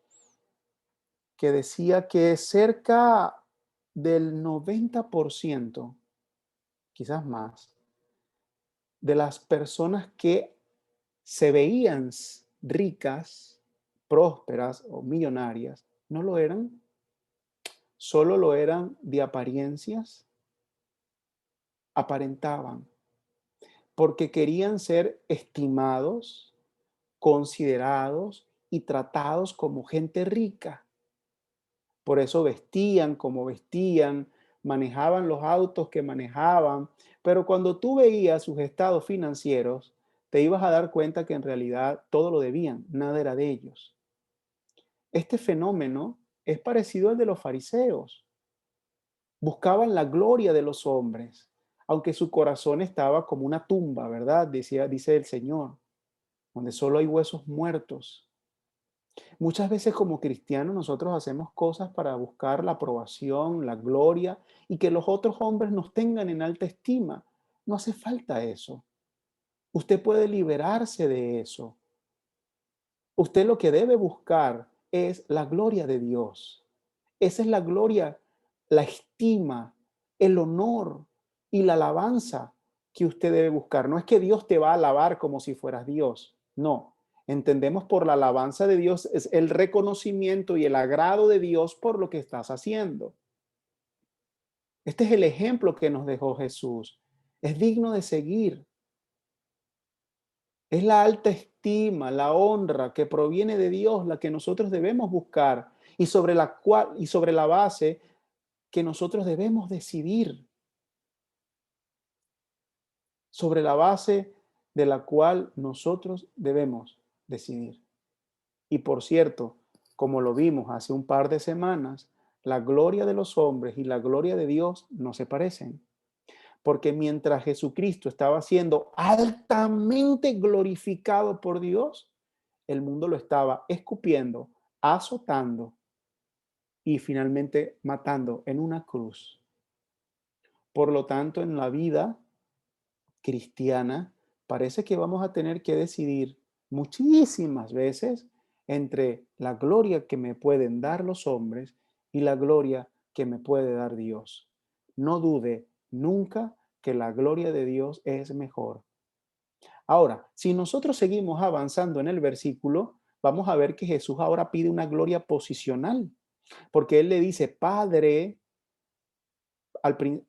A: que decía que cerca del 90%, quizás más, de las personas que se veían ricas, prósperas o millonarias, no lo eran, solo lo eran de apariencias, aparentaban. porque querían ser estimados, considerados y tratados como gente rica. Por eso vestían como vestían, manejaban los autos que manejaban, pero cuando tú veías sus estados financieros, te ibas a dar cuenta que en realidad todo lo debían, nada era de ellos. Este fenómeno es parecido al de los fariseos. Buscaban la gloria de los hombres, aunque su corazón estaba como una tumba, ¿verdad? Dice el Señor, donde solo hay huesos muertos. Muchas veces como cristianos nosotros hacemos cosas para buscar la aprobación, la gloria y que los otros hombres nos tengan en alta estima. No hace falta eso. Usted puede liberarse de eso. Usted lo que debe buscar es la gloria de Dios. Esa es la gloria, la estima, el honor y la alabanza que usted debe buscar. No es que Dios te va a alabar como si fueras Dios. No. Entendemos por la alabanza de Dios es el reconocimiento y el agrado de Dios por lo que estás haciendo. Este es el ejemplo que nos dejó Jesús. Es digno de seguir. Es la alta estima, la honra que proviene de Dios la que nosotros debemos buscar y sobre la base que nosotros debemos decidir, sobre la base de la cual nosotros debemos decidir. Y por cierto, como lo vimos hace un par de semanas, la gloria de los hombres y la gloria de Dios no se parecen. Porque mientras Jesucristo estaba siendo altamente glorificado por Dios, el mundo lo estaba escupiendo, azotando y finalmente matando en una cruz. Por lo tanto, en la vida cristiana, parece que vamos a tener que decidir muchísimas veces entre la gloria que me pueden dar los hombres y la gloria que me puede dar Dios. No dude nunca que la gloria de Dios es mejor. Ahora, si nosotros seguimos avanzando en el versículo, vamos a ver que Jesús ahora pide una gloria posicional, porque Él le dice, Padre,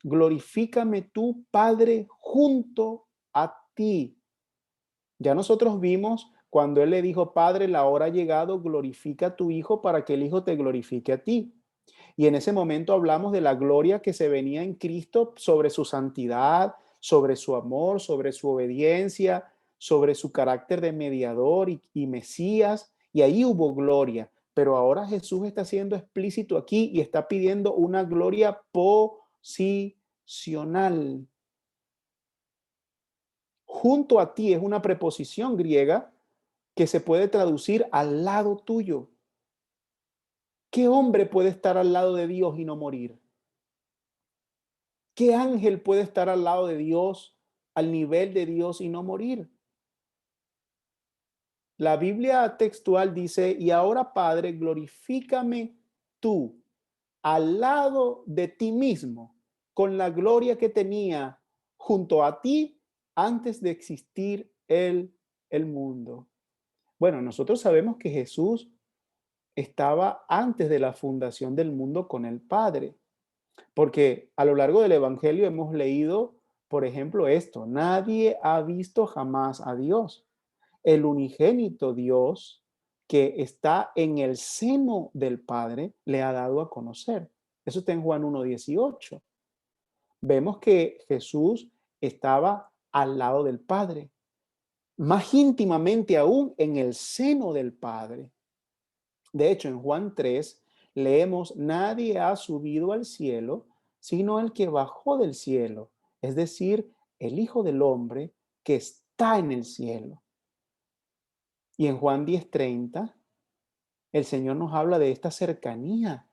A: glorifícame tú, Padre, junto a ti. Ya nosotros vimos cuando Él le dijo, Padre, la hora ha llegado, glorifica a tu Hijo para que el Hijo te glorifique a ti. Y en ese momento hablamos de la gloria que se venía en Cristo sobre su santidad, sobre su amor, sobre su obediencia, sobre su carácter de mediador y Mesías. Y ahí hubo gloria. Pero ahora Jesús está siendo explícito aquí y está pidiendo una gloria posicional. Junto a ti es una preposición griega que se puede traducir al lado tuyo. ¿Qué hombre puede estar al lado de Dios y no morir? ¿Qué ángel puede estar al lado de Dios, al nivel de Dios y no morir? La Biblia textual dice, y ahora Padre, glorifícame tú al lado de ti mismo, con la gloria que tenía junto a ti antes de existir el mundo. Bueno, nosotros sabemos que Jesús estaba antes de la fundación del mundo con el Padre. Porque a lo largo del Evangelio hemos leído, por ejemplo, esto, nadie ha visto jamás a Dios. El unigénito Dios que está en el seno del Padre le ha dado a conocer. Eso está en Juan 1:18. Vemos que Jesús estaba al lado del Padre, más íntimamente aún en el seno del Padre. De hecho, en Juan 3 leemos, nadie ha subido al cielo, sino el que bajó del cielo, es decir, el Hijo del Hombre que está en el cielo. Y en Juan 10:30, el Señor nos habla de esta cercanía,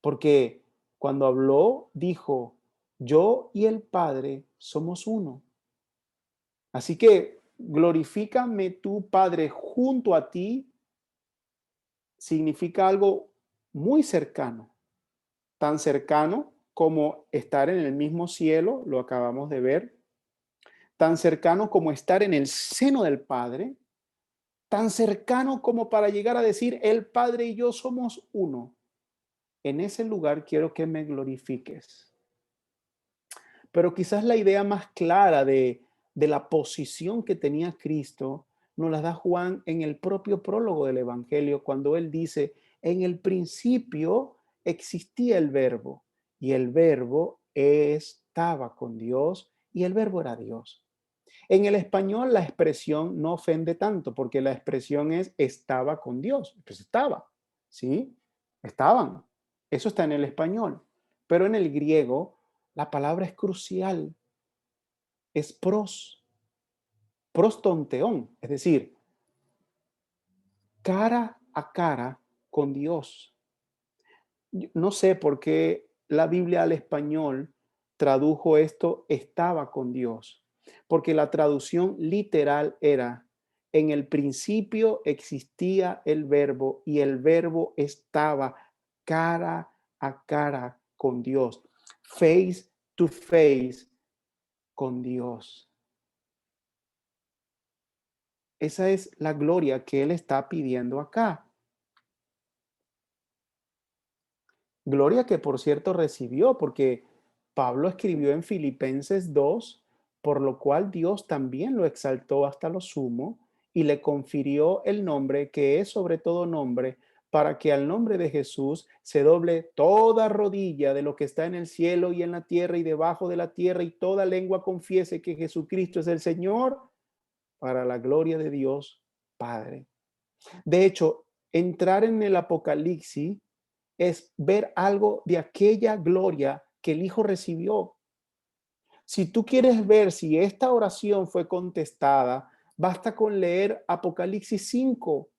A: porque cuando habló, dijo, yo y el Padre somos uno. Así que glorifícame tú, Padre, junto a ti, significa algo muy cercano. Tan cercano como estar en el mismo cielo, lo acabamos de ver, tan cercano como estar en el seno del Padre, tan cercano como para llegar a decir, el Padre y yo somos uno. En ese lugar quiero que me glorifiques. Pero quizás la idea más clara de la posición que tenía Cristo, nos la da Juan en el propio prólogo del Evangelio, cuando él dice, en el principio existía el verbo, y el verbo estaba con Dios, y el verbo era Dios. En el español la expresión no ofende tanto, porque la expresión es estaba con Dios. Pues estaba, ¿sí? Estaban. Eso está en el español. Pero en el griego la palabra es crucial, es prostonteón, es decir, cara a cara con Dios. No sé por qué la Biblia al español tradujo esto estaba con Dios, porque la traducción literal era en el principio existía el verbo y el verbo estaba cara a cara con Dios, face to face con Dios. Esa es la gloria que él está pidiendo acá. Gloria que por cierto recibió, porque Pablo escribió en Filipenses 2, por lo cual Dios también lo exaltó hasta lo sumo y le confirió el nombre que es sobre todo nombre, para que al nombre de Jesús se doble toda rodilla de lo que está en el cielo y en la tierra y debajo de la tierra, y toda lengua confiese que Jesucristo es el Señor, para la gloria de Dios Padre. De hecho, entrar en el Apocalipsis es ver algo de aquella gloria que el Hijo recibió. Si tú quieres ver si esta oración fue contestada, basta con leer Apocalipsis 5.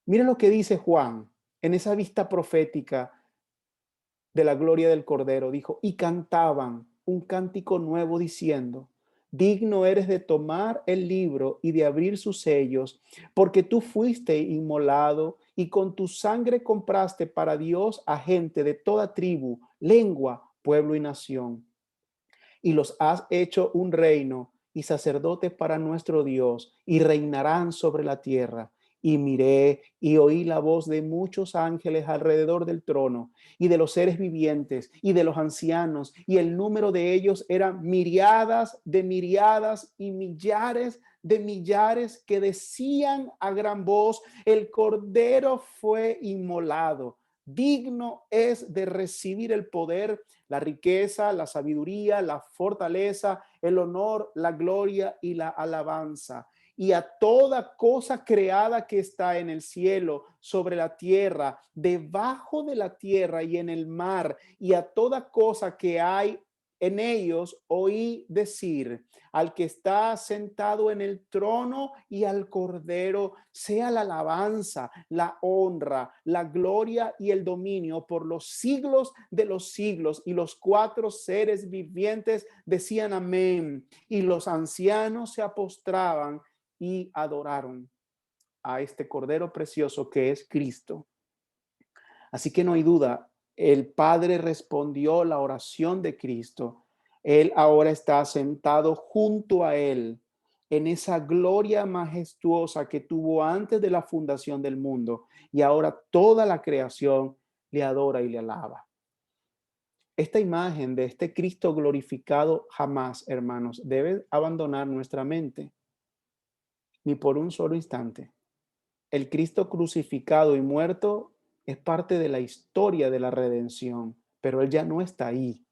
A: Mira lo que dice Juan en esa vista profética de la gloria del Cordero. Dijo, y cantaban un cántico nuevo diciendo, digno eres de tomar el libro y de abrir sus sellos, porque tú fuiste inmolado y con tu sangre compraste para Dios a gente de toda tribu, lengua, pueblo y nación, y los has hecho un reino y sacerdotes para nuestro Dios, y reinarán sobre la tierra. Y miré y oí la voz de muchos ángeles alrededor del trono, y de los seres vivientes, y de los ancianos, y el número de ellos era miriadas de miriadas y millares de millares, que decían a gran voz, el Cordero fue inmolado. Digno es de recibir el poder, la riqueza, la sabiduría, la fortaleza, el honor, la gloria y la alabanza. Y a toda cosa creada que está en el cielo, sobre la tierra, debajo de la tierra y en el mar, y a toda cosa que hay en ellos, oí decir, al que está sentado en el trono y al Cordero, sea la alabanza, la honra, la gloria y el dominio por los siglos de los siglos. Y los cuatro seres vivientes decían amén. Y los ancianos se postraban y adoraron a este Cordero precioso que es Cristo. Así que no hay duda, el Padre respondió la oración de Cristo. Él ahora está sentado junto a él en esa gloria majestuosa que tuvo antes de la fundación del mundo, y ahora toda la creación le adora y le alaba. Esta imagen de este Cristo glorificado jamás, hermanos, debe abandonar nuestra mente, ni por un solo instante. El Cristo crucificado y muerto es parte de la historia de la redención, pero Él ya no está ahí.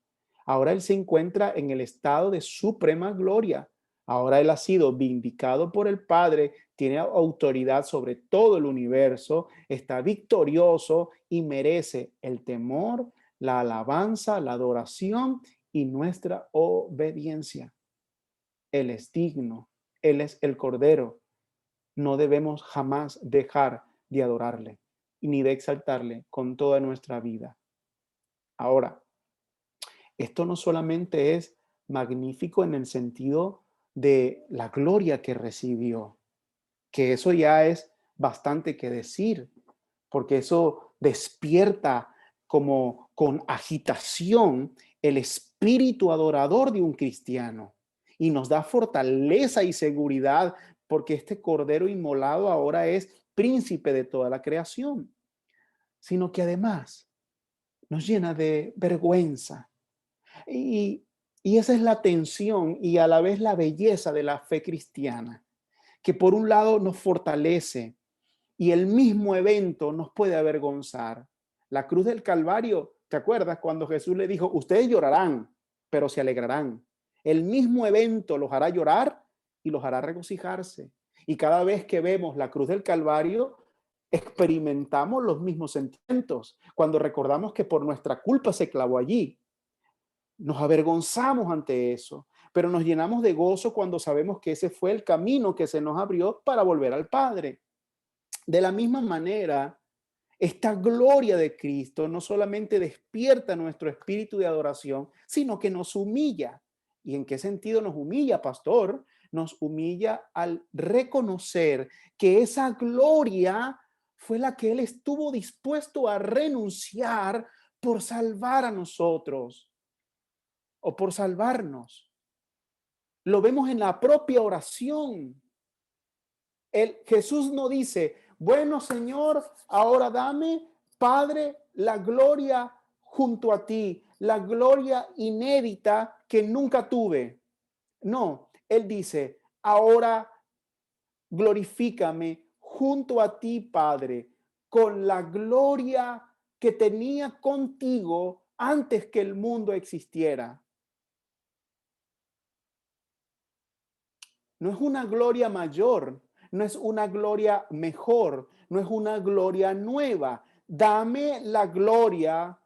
A: Ahora Él se encuentra en el estado de suprema gloria. Ahora Él ha sido vindicado por el Padre, tiene autoridad sobre todo el universo, está victorioso y merece el temor, la alabanza, la adoración y nuestra obediencia. Él es digno, Él es el Cordero. No debemos jamás dejar de adorarle ni de exaltarle con toda nuestra vida. Ahora, esto no solamente es magnífico en el sentido de la gloria que recibió, que eso ya es bastante que decir, porque eso despierta como con agitación el espíritu adorador de un cristiano y nos da fortaleza y seguridad, porque este Cordero inmolado ahora es príncipe de toda la creación, sino que además nos llena de vergüenza. Y, Y esa es la tensión y a la vez la belleza de la fe cristiana, que por un lado nos fortalece y el mismo evento nos puede avergonzar. La cruz del Calvario, ¿te acuerdas cuando Jesús le dijo, ustedes llorarán, pero se alegrarán? El mismo evento los hará llorar y los hará regocijarse. Y cada vez que vemos la cruz del Calvario, experimentamos los mismos sentimientos. Cuando recordamos que por nuestra culpa se clavó allí, nos avergonzamos ante eso, pero nos llenamos de gozo cuando sabemos que ese fue el camino que se nos abrió para volver al Padre. De la misma manera, esta gloria de Cristo no solamente despierta nuestro espíritu de adoración, sino que nos humilla. ¿Y en qué sentido nos humilla, pastor? Nos humilla al reconocer que esa gloria fue la que Él estuvo dispuesto a renunciar por salvar a nosotros o por salvarnos. Lo vemos en la propia oración. Jesús no dice, bueno, Señor, ahora dame, Padre, la gloria junto a ti, la gloria inédita que nunca tuve. No, Él dice, ahora glorifícame junto a ti, Padre, con la gloria que tenía contigo antes que el mundo existiera. No es una gloria mayor, no es una gloria mejor, no es una gloria nueva. Dame la gloria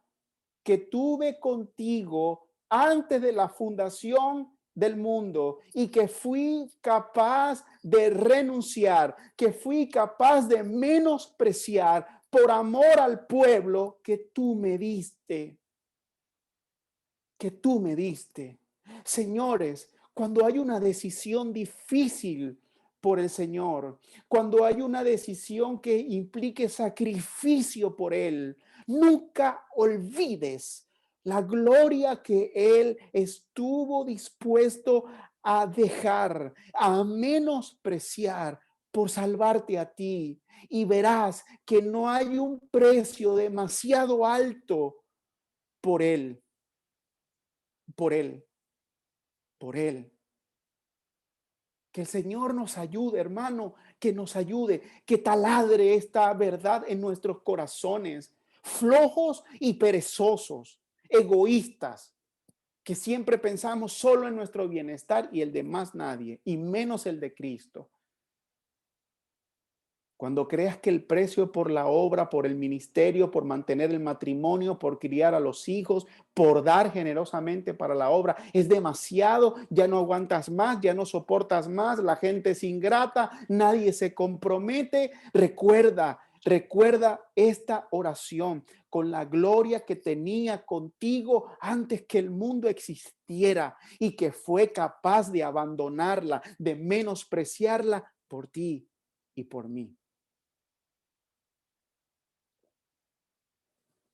A: que tuve contigo antes de la fundación del mundo y que fui capaz de renunciar, que fui capaz de menospreciar por amor al pueblo que tú me diste, que tú me diste. Señores, cuando hay una decisión difícil por el Señor, cuando hay una decisión que implique sacrificio por Él, nunca olvides la gloria que Él estuvo dispuesto a dejar, a menospreciar por salvarte a ti. Y verás que no hay un precio demasiado alto por Él, por Él, por Él. Que el Señor nos ayude, hermano, que nos ayude, que taladre esta verdad en nuestros corazones, flojos y perezosos, egoístas, que siempre pensamos solo en nuestro bienestar y el de más nadie, y menos el de Cristo. Cuando creas que el precio por la obra, por el ministerio, por mantener el matrimonio, por criar a los hijos, por dar generosamente para la obra es demasiado, ya no aguantas más, ya no soportas más, la gente es ingrata, nadie se compromete, recuerda esta oración con la gloria que tenía contigo antes que el mundo existiera y que fue capaz de abandonarla, de menospreciarla por ti y por mí.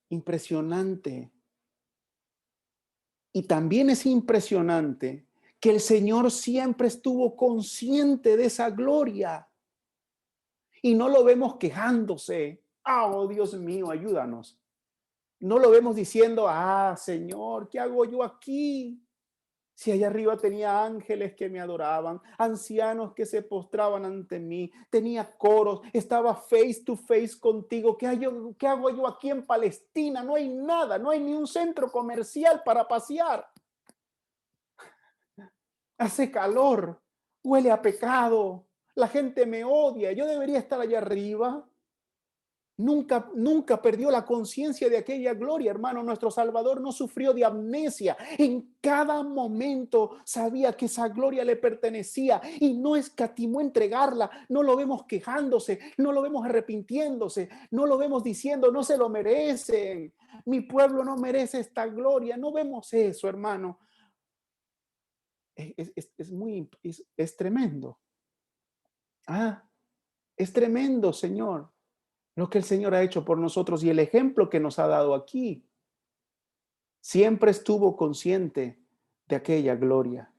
A: Impresionante. Y también es impresionante que el Señor siempre estuvo consciente de esa gloria y no lo vemos quejándose. Oh, Dios mío, ayúdanos. No lo vemos diciendo, Señor, ¿qué hago yo aquí? Si allá arriba tenía ángeles que me adoraban, ancianos que se postraban ante mí, tenía coros, estaba face to face contigo. ¿Qué hago yo aquí en Palestina? No hay nada, no hay ni un centro comercial para pasear. Hace calor, huele a pecado, la gente me odia, yo debería estar allá arriba. Nunca perdió la conciencia de aquella gloria, hermano. Nuestro Salvador no sufrió de amnesia. En cada momento sabía que esa gloria le pertenecía y no escatimó entregarla. No lo vemos quejándose, no lo vemos arrepintiéndose, no lo vemos diciendo, no se lo merecen. Mi pueblo no merece esta gloria. No vemos eso, hermano. Es tremendo. Es tremendo, Señor, lo que el Señor ha hecho por nosotros y el ejemplo que nos ha dado aquí. Siempre estuvo consciente de aquella gloria.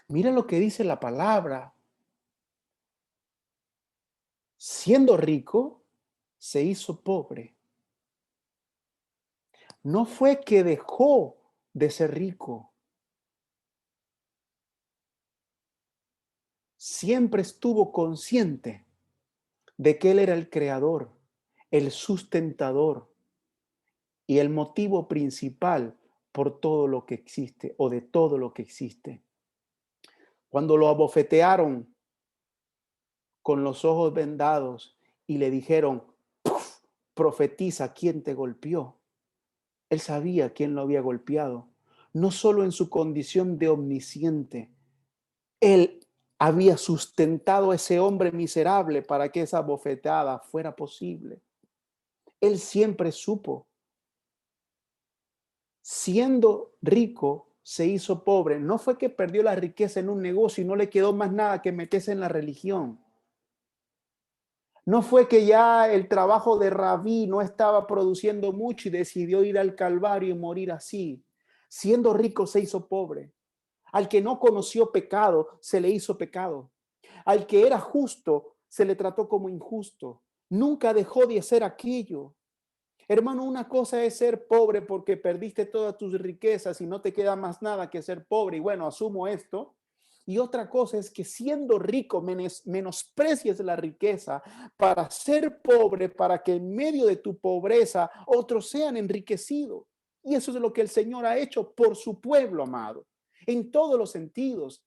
A: Mira lo que dice la palabra. Siendo rico, se hizo pobre No fue que dejó de ser rico, siempre estuvo consciente de que Él era el creador, el sustentador y el motivo principal por todo lo que existe o de todo lo que existe. Cuando lo abofetearon con los ojos vendados y le dijeron, "Puf, profetiza quién te golpeó". Él sabía quién lo había golpeado, no solo en su condición de omnisciente. Él había sustentado a ese hombre miserable para que esa bofetada fuera posible. Él siempre supo. Siendo rico, se hizo pobre. No fue que perdió la riqueza en un negocio y no le quedó más nada que meterse en la religión. No fue que ya el trabajo de rabí no estaba produciendo mucho y decidió ir al Calvario y morir así. Siendo rico se hizo pobre. Al que no conoció pecado, se le hizo pecado. Al que era justo, se le trató como injusto. Nunca dejó de ser aquello. Hermano, una cosa es ser pobre porque perdiste todas tus riquezas y no te queda más nada que ser pobre. Y bueno, asumo esto. Y otra cosa es que siendo rico menosprecies la riqueza para ser pobre, para que en medio de tu pobreza otros sean enriquecidos. Y eso es lo que el Señor ha hecho por su pueblo, amado, en todos los sentidos.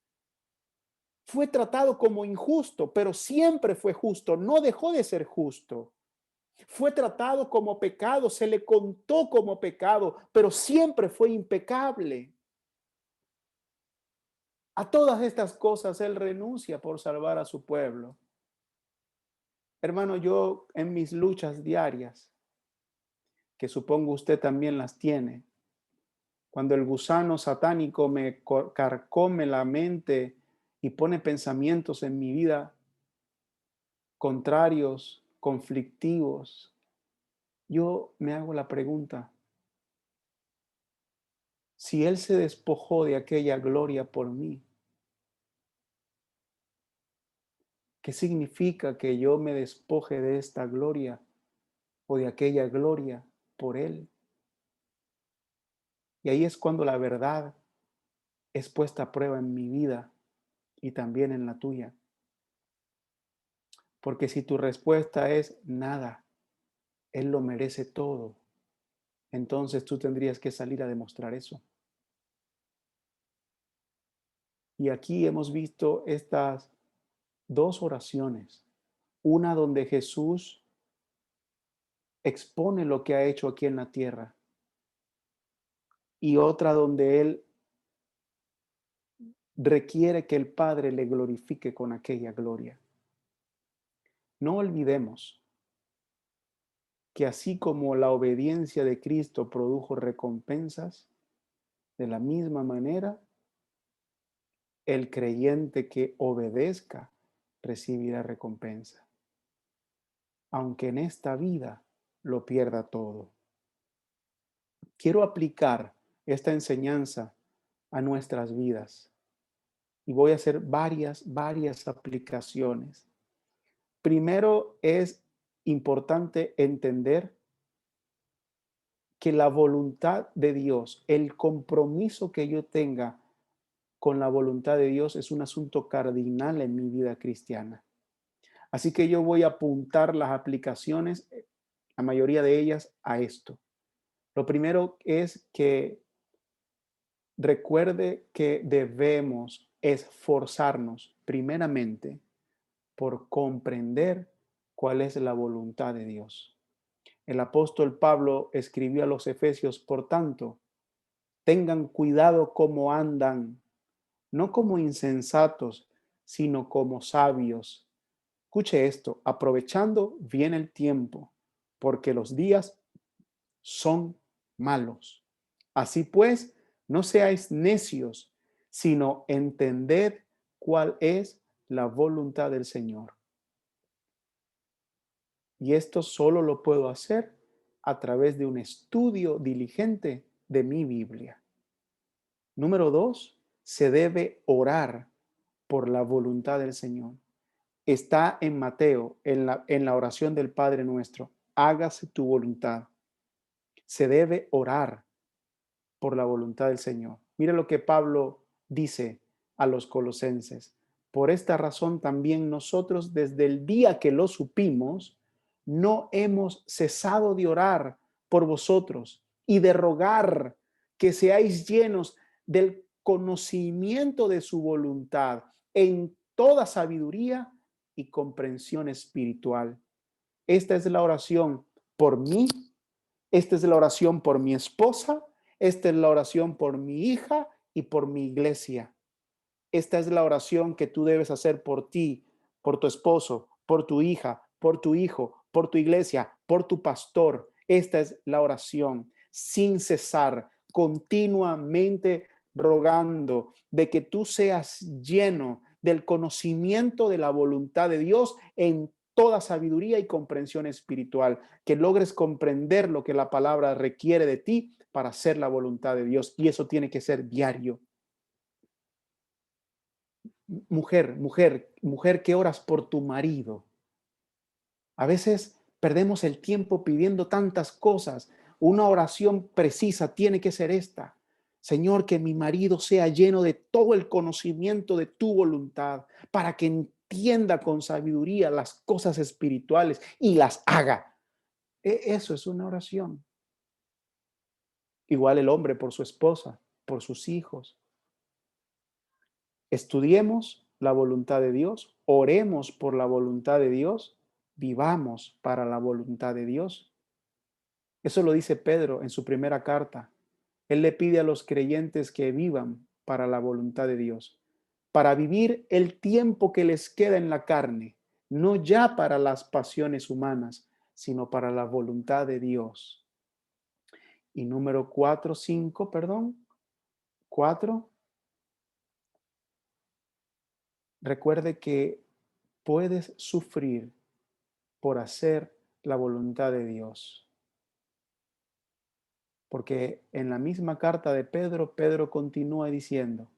A: Fue tratado como injusto, pero siempre fue justo, no dejó de ser justo. Fue tratado como pecado, se le contó como pecado, pero siempre fue impecable. A todas estas cosas él renuncia por salvar a su pueblo. Hermano, yo en mis luchas diarias, que supongo usted también las tiene, cuando el gusano satánico me carcome la mente y pone pensamientos en mi vida contrarios, conflictivos, yo me hago la pregunta, si Él se despojó de aquella gloria por mí, ¿qué significa que yo me despoje de esta gloria o de aquella gloria por Él? Y ahí es cuando la verdad es puesta a prueba en mi vida y también en la tuya. Porque si tu respuesta es nada, Él lo merece todo, entonces tú tendrías que salir a demostrar eso. Y aquí hemos visto estas dos oraciones. Una donde Jesús expone lo que ha hecho aquí en la tierra y otra donde Él requiere que el Padre le glorifique con aquella gloria. No olvidemos que así como la obediencia de Cristo produjo recompensas, de la misma manera, el creyente que obedezca recibirá recompensa, aunque en esta vida lo pierda todo. Quiero aplicar esta enseñanza a nuestras vidas y voy a hacer varias aplicaciones. Primero es importante entender que la voluntad de Dios, el compromiso que yo tenga con la voluntad de Dios es un asunto cardinal en mi vida cristiana. Así que yo voy a apuntar las aplicaciones, la mayoría de ellas, a esto. Lo primero es que recuerde que debemos esforzarnos primeramente por comprender cuál es la voluntad de Dios. El apóstol Pablo escribió a los Efesios, por tanto, tengan cuidado cómo andan, no como insensatos, sino como sabios. Escuche esto, aprovechando bien el tiempo, porque los días son malos. Así pues, no seáis necios, sino entended cuál es la voluntad del Señor. Y esto solo lo puedo hacer a través de un estudio diligente de mi Biblia. Número 2, se debe orar por la voluntad del Señor. Está en Mateo, en la oración del Padre nuestro. Hágase tu voluntad. Se debe orar por la voluntad del Señor. Mire lo que Pablo dice a los colosenses. Por esta razón también nosotros desde el día que lo supimos, no hemos cesado de orar por vosotros y de rogar que seáis llenos del conocimiento de su voluntad en toda sabiduría y comprensión espiritual. Esta es la oración por mí, esta es la oración por mi esposa, esta es la oración por mi hija y por mi iglesia. Esta es la oración que tú debes hacer por ti, por tu esposo, por tu hija, por tu hijo, por tu iglesia, por tu pastor. Esta es la oración sin cesar, continuamente rogando de que tú seas lleno del conocimiento de la voluntad de Dios en toda sabiduría y comprensión espiritual, que logres comprender lo que la palabra requiere de ti para hacer la voluntad de Dios. Y eso tiene que ser diario. Mujer, ¿qué oras por tu marido? A veces perdemos el tiempo pidiendo tantas cosas. Una oración precisa tiene que ser esta. Señor, que mi marido sea lleno de todo el conocimiento de tu voluntad para que entienda con sabiduría las cosas espirituales y las haga. Eso es una oración. Igual el hombre por su esposa, por sus hijos. Estudiemos la voluntad de Dios, oremos por la voluntad de Dios, vivamos para la voluntad de Dios. Eso lo dice Pedro en su primera carta. Él le pide a los creyentes que vivan para la voluntad de Dios, para vivir el tiempo que les queda en la carne, no ya para las pasiones humanas, sino para la voluntad de Dios. Y número 4, recuerde que puedes sufrir por hacer la voluntad de Dios. Porque en la misma carta de Pedro, Pedro continúa diciendo,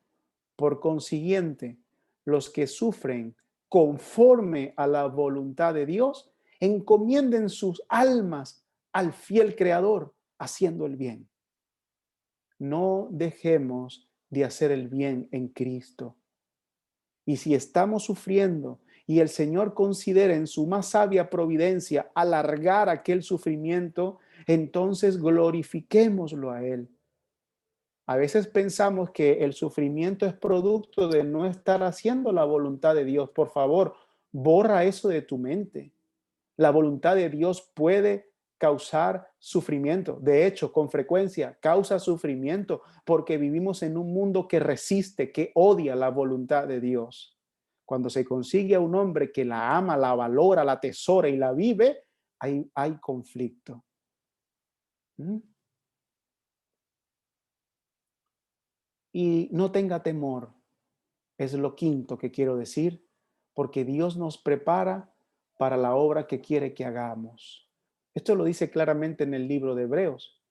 A: por consiguiente, los que sufren conforme a la voluntad de Dios, encomienden sus almas al fiel Creador, haciendo el bien. No dejemos de hacer el bien en Cristo. Y si estamos sufriendo y el Señor considera en su más sabia providencia alargar aquel sufrimiento, entonces glorifiquémoslo a Él. A veces pensamos que el sufrimiento es producto de no estar haciendo la voluntad de Dios. Por favor, borra eso de tu mente. La voluntad de Dios puede causar sufrimiento. De hecho, con frecuencia causa sufrimiento porque vivimos en un mundo que resiste, que odia la voluntad de Dios. Cuando se consigue a un hombre que la ama, la valora, la atesora y la vive, hay conflicto. ¿Mm? Y no tenga temor, es lo quinto que quiero decir, porque Dios nos prepara para la obra que quiere que hagamos. Esto lo dice claramente en el libro de Hebreos.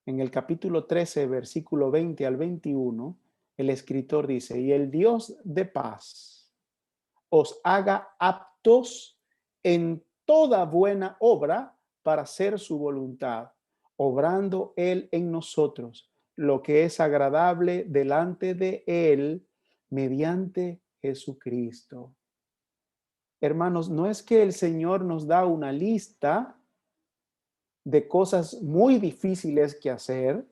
A: En el capítulo 13, versículo 20 al 21, el escritor dice, y el Dios de paz os haga aptos en toda buena obra para hacer su voluntad, obrando Él en nosotros lo que es agradable delante de Él mediante Jesucristo. Hermanos, no es que el Señor nos da una lista de cosas muy difíciles que hacer,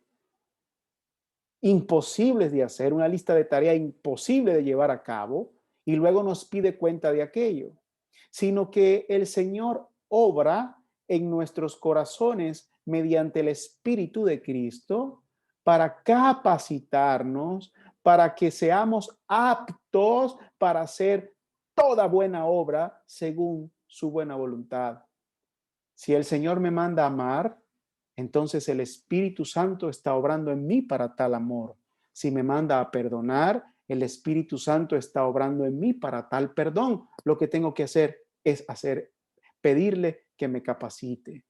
A: imposibles de hacer, una lista de tareas imposible de llevar a cabo, y luego nos pide cuenta de aquello, sino que el Señor obra en nuestros corazones mediante el Espíritu de Cristo para capacitarnos, para que seamos aptos para hacer toda buena obra según su buena voluntad. Si el Señor me manda a amar, entonces el Espíritu Santo está obrando en mí para tal amor. Si me manda a perdonar, el Espíritu Santo está obrando en mí para tal perdón. Lo que tengo que hacer es pedirle que me capacite.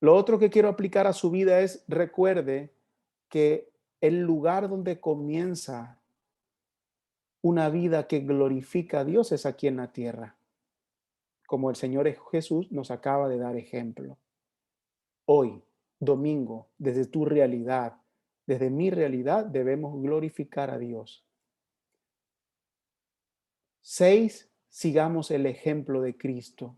A: Lo otro que quiero aplicar a su vida es, recuerde que el lugar donde comienza una vida que glorifica a Dios es aquí en la tierra. como el Señor Jesús nos acaba de dar ejemplo. Hoy, domingo, desde tu realidad, desde mi realidad, debemos glorificar a Dios. 6, sigamos el ejemplo de Cristo.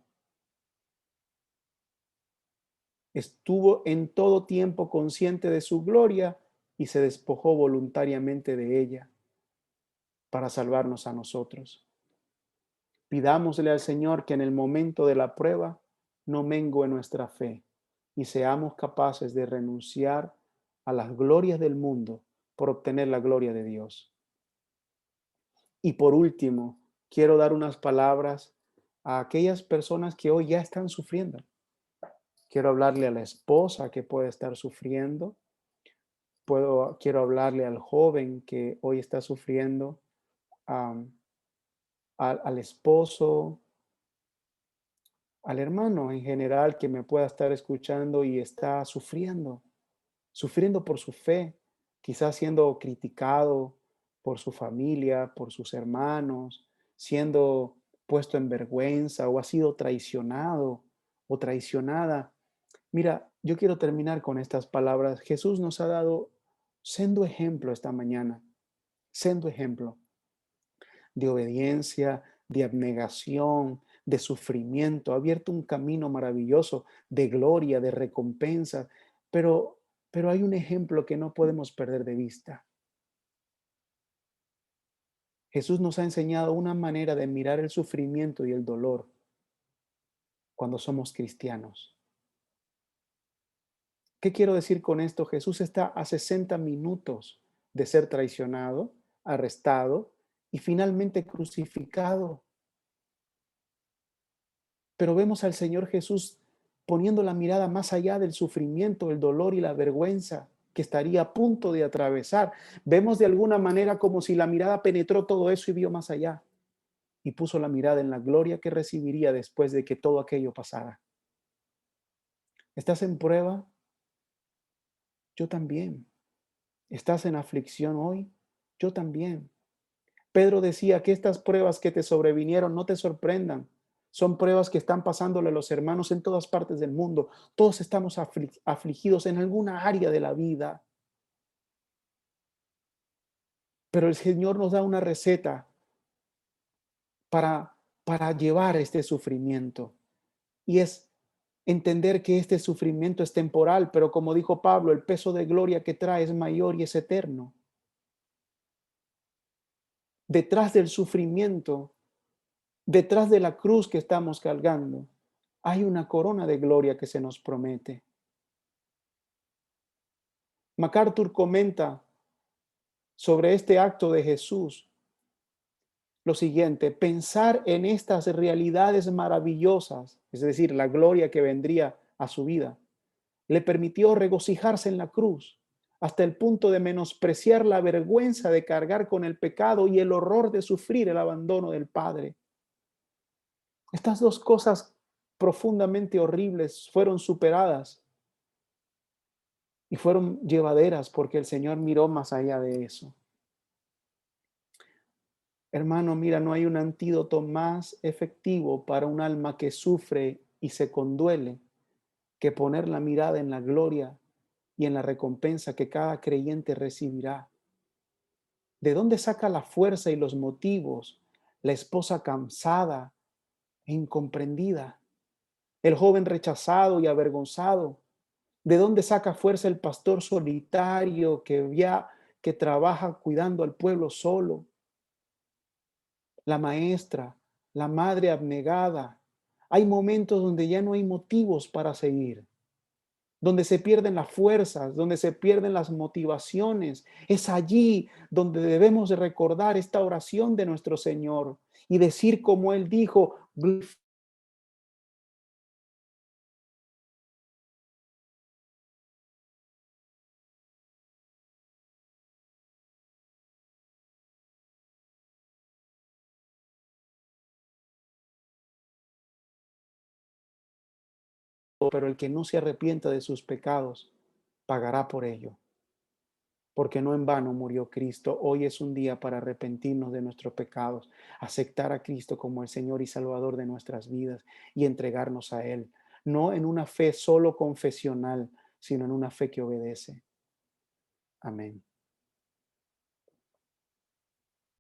A: Estuvo en todo tiempo consciente de su gloria y se despojó voluntariamente de ella para salvarnos a nosotros. Pidámosle al Señor que en el momento de la prueba no mengue nuestra fe y seamos capaces de renunciar a las glorias del mundo por obtener la gloria de Dios. Y por último, quiero dar unas palabras a aquellas personas que hoy ya están sufriendo. Quiero hablarle a la esposa que puede estar sufriendo. Quiero hablarle al joven que hoy está sufriendo, am, al esposo, al hermano en general que me pueda estar escuchando y está sufriendo por su fe, quizás siendo criticado por su familia, por sus hermanos, siendo puesto en vergüenza o ha sido traicionado o traicionada. Mira, yo quiero terminar con estas palabras. Jesús nos ha dado sendo ejemplo esta mañana, sendo ejemplo de obediencia, de abnegación, de sufrimiento. Ha abierto un camino maravilloso de gloria, de recompensa, pero, pero hay un ejemplo que no podemos perder de vista. Jesús nos ha enseñado una manera de mirar el sufrimiento y el dolor cuando somos cristianos. ¿Qué quiero decir con esto? Jesús está a 60 minutos de ser traicionado, arrestado y finalmente crucificado. Pero vemos al Señor Jesús poniendo la mirada más allá del sufrimiento, el dolor y la vergüenza que estaría a punto de atravesar. Vemos de alguna manera como si la mirada penetró todo eso y vio más allá y puso la mirada en la gloria que recibiría después de que todo aquello pasara. ¿Estás en prueba? Yo también. ¿Estás en aflicción hoy? Yo también. Pedro decía que estas pruebas que te sobrevinieron no te sorprendan. Son pruebas que están pasándole a los hermanos en todas partes del mundo. Todos estamos afligidos en alguna área de la vida. Pero el Señor nos da una receta para llevar este sufrimiento. Y es entender que este sufrimiento es temporal, pero como dijo Pablo, el peso de gloria que trae es mayor y es eterno. Detrás del sufrimiento, detrás de la cruz que estamos cargando, hay una corona de gloria que se nos promete. MacArthur comenta sobre este acto de Jesús lo siguiente: pensar en estas realidades maravillosas, es decir, la gloria que vendría a su vida, le permitió regocijarse en la cruz hasta el punto de menospreciar la vergüenza de cargar con el pecado y el horror de sufrir el abandono del Padre. Estas dos cosas profundamente horribles fueron superadas y fueron llevaderas porque el Señor miró más allá de eso. Hermano, mira, no hay un antídoto más efectivo para un alma que sufre y se conduele que poner la mirada en la gloria y en la recompensa que cada creyente recibirá. ¿De dónde saca la fuerza y los motivos la esposa cansada e incomprendida? El joven rechazado y avergonzado. ¿De dónde saca fuerza el pastor solitario que trabaja cuidando al pueblo solo? La maestra, la madre abnegada. Hay momentos donde ya no hay motivos para seguir, donde se pierden las fuerzas, donde se pierden las motivaciones. Es allí donde debemos de recordar esta oración de nuestro Señor y decir como Él dijo: pero el que no se arrepienta de sus pecados pagará por ello. porque no en vano murió Cristo. Hoy es un día para arrepentirnos de nuestros pecados, aceptar a Cristo como el Señor y Salvador de nuestras vidas y entregarnos a Él, no en una fe solo confesional, sino en una fe que obedece. Amén.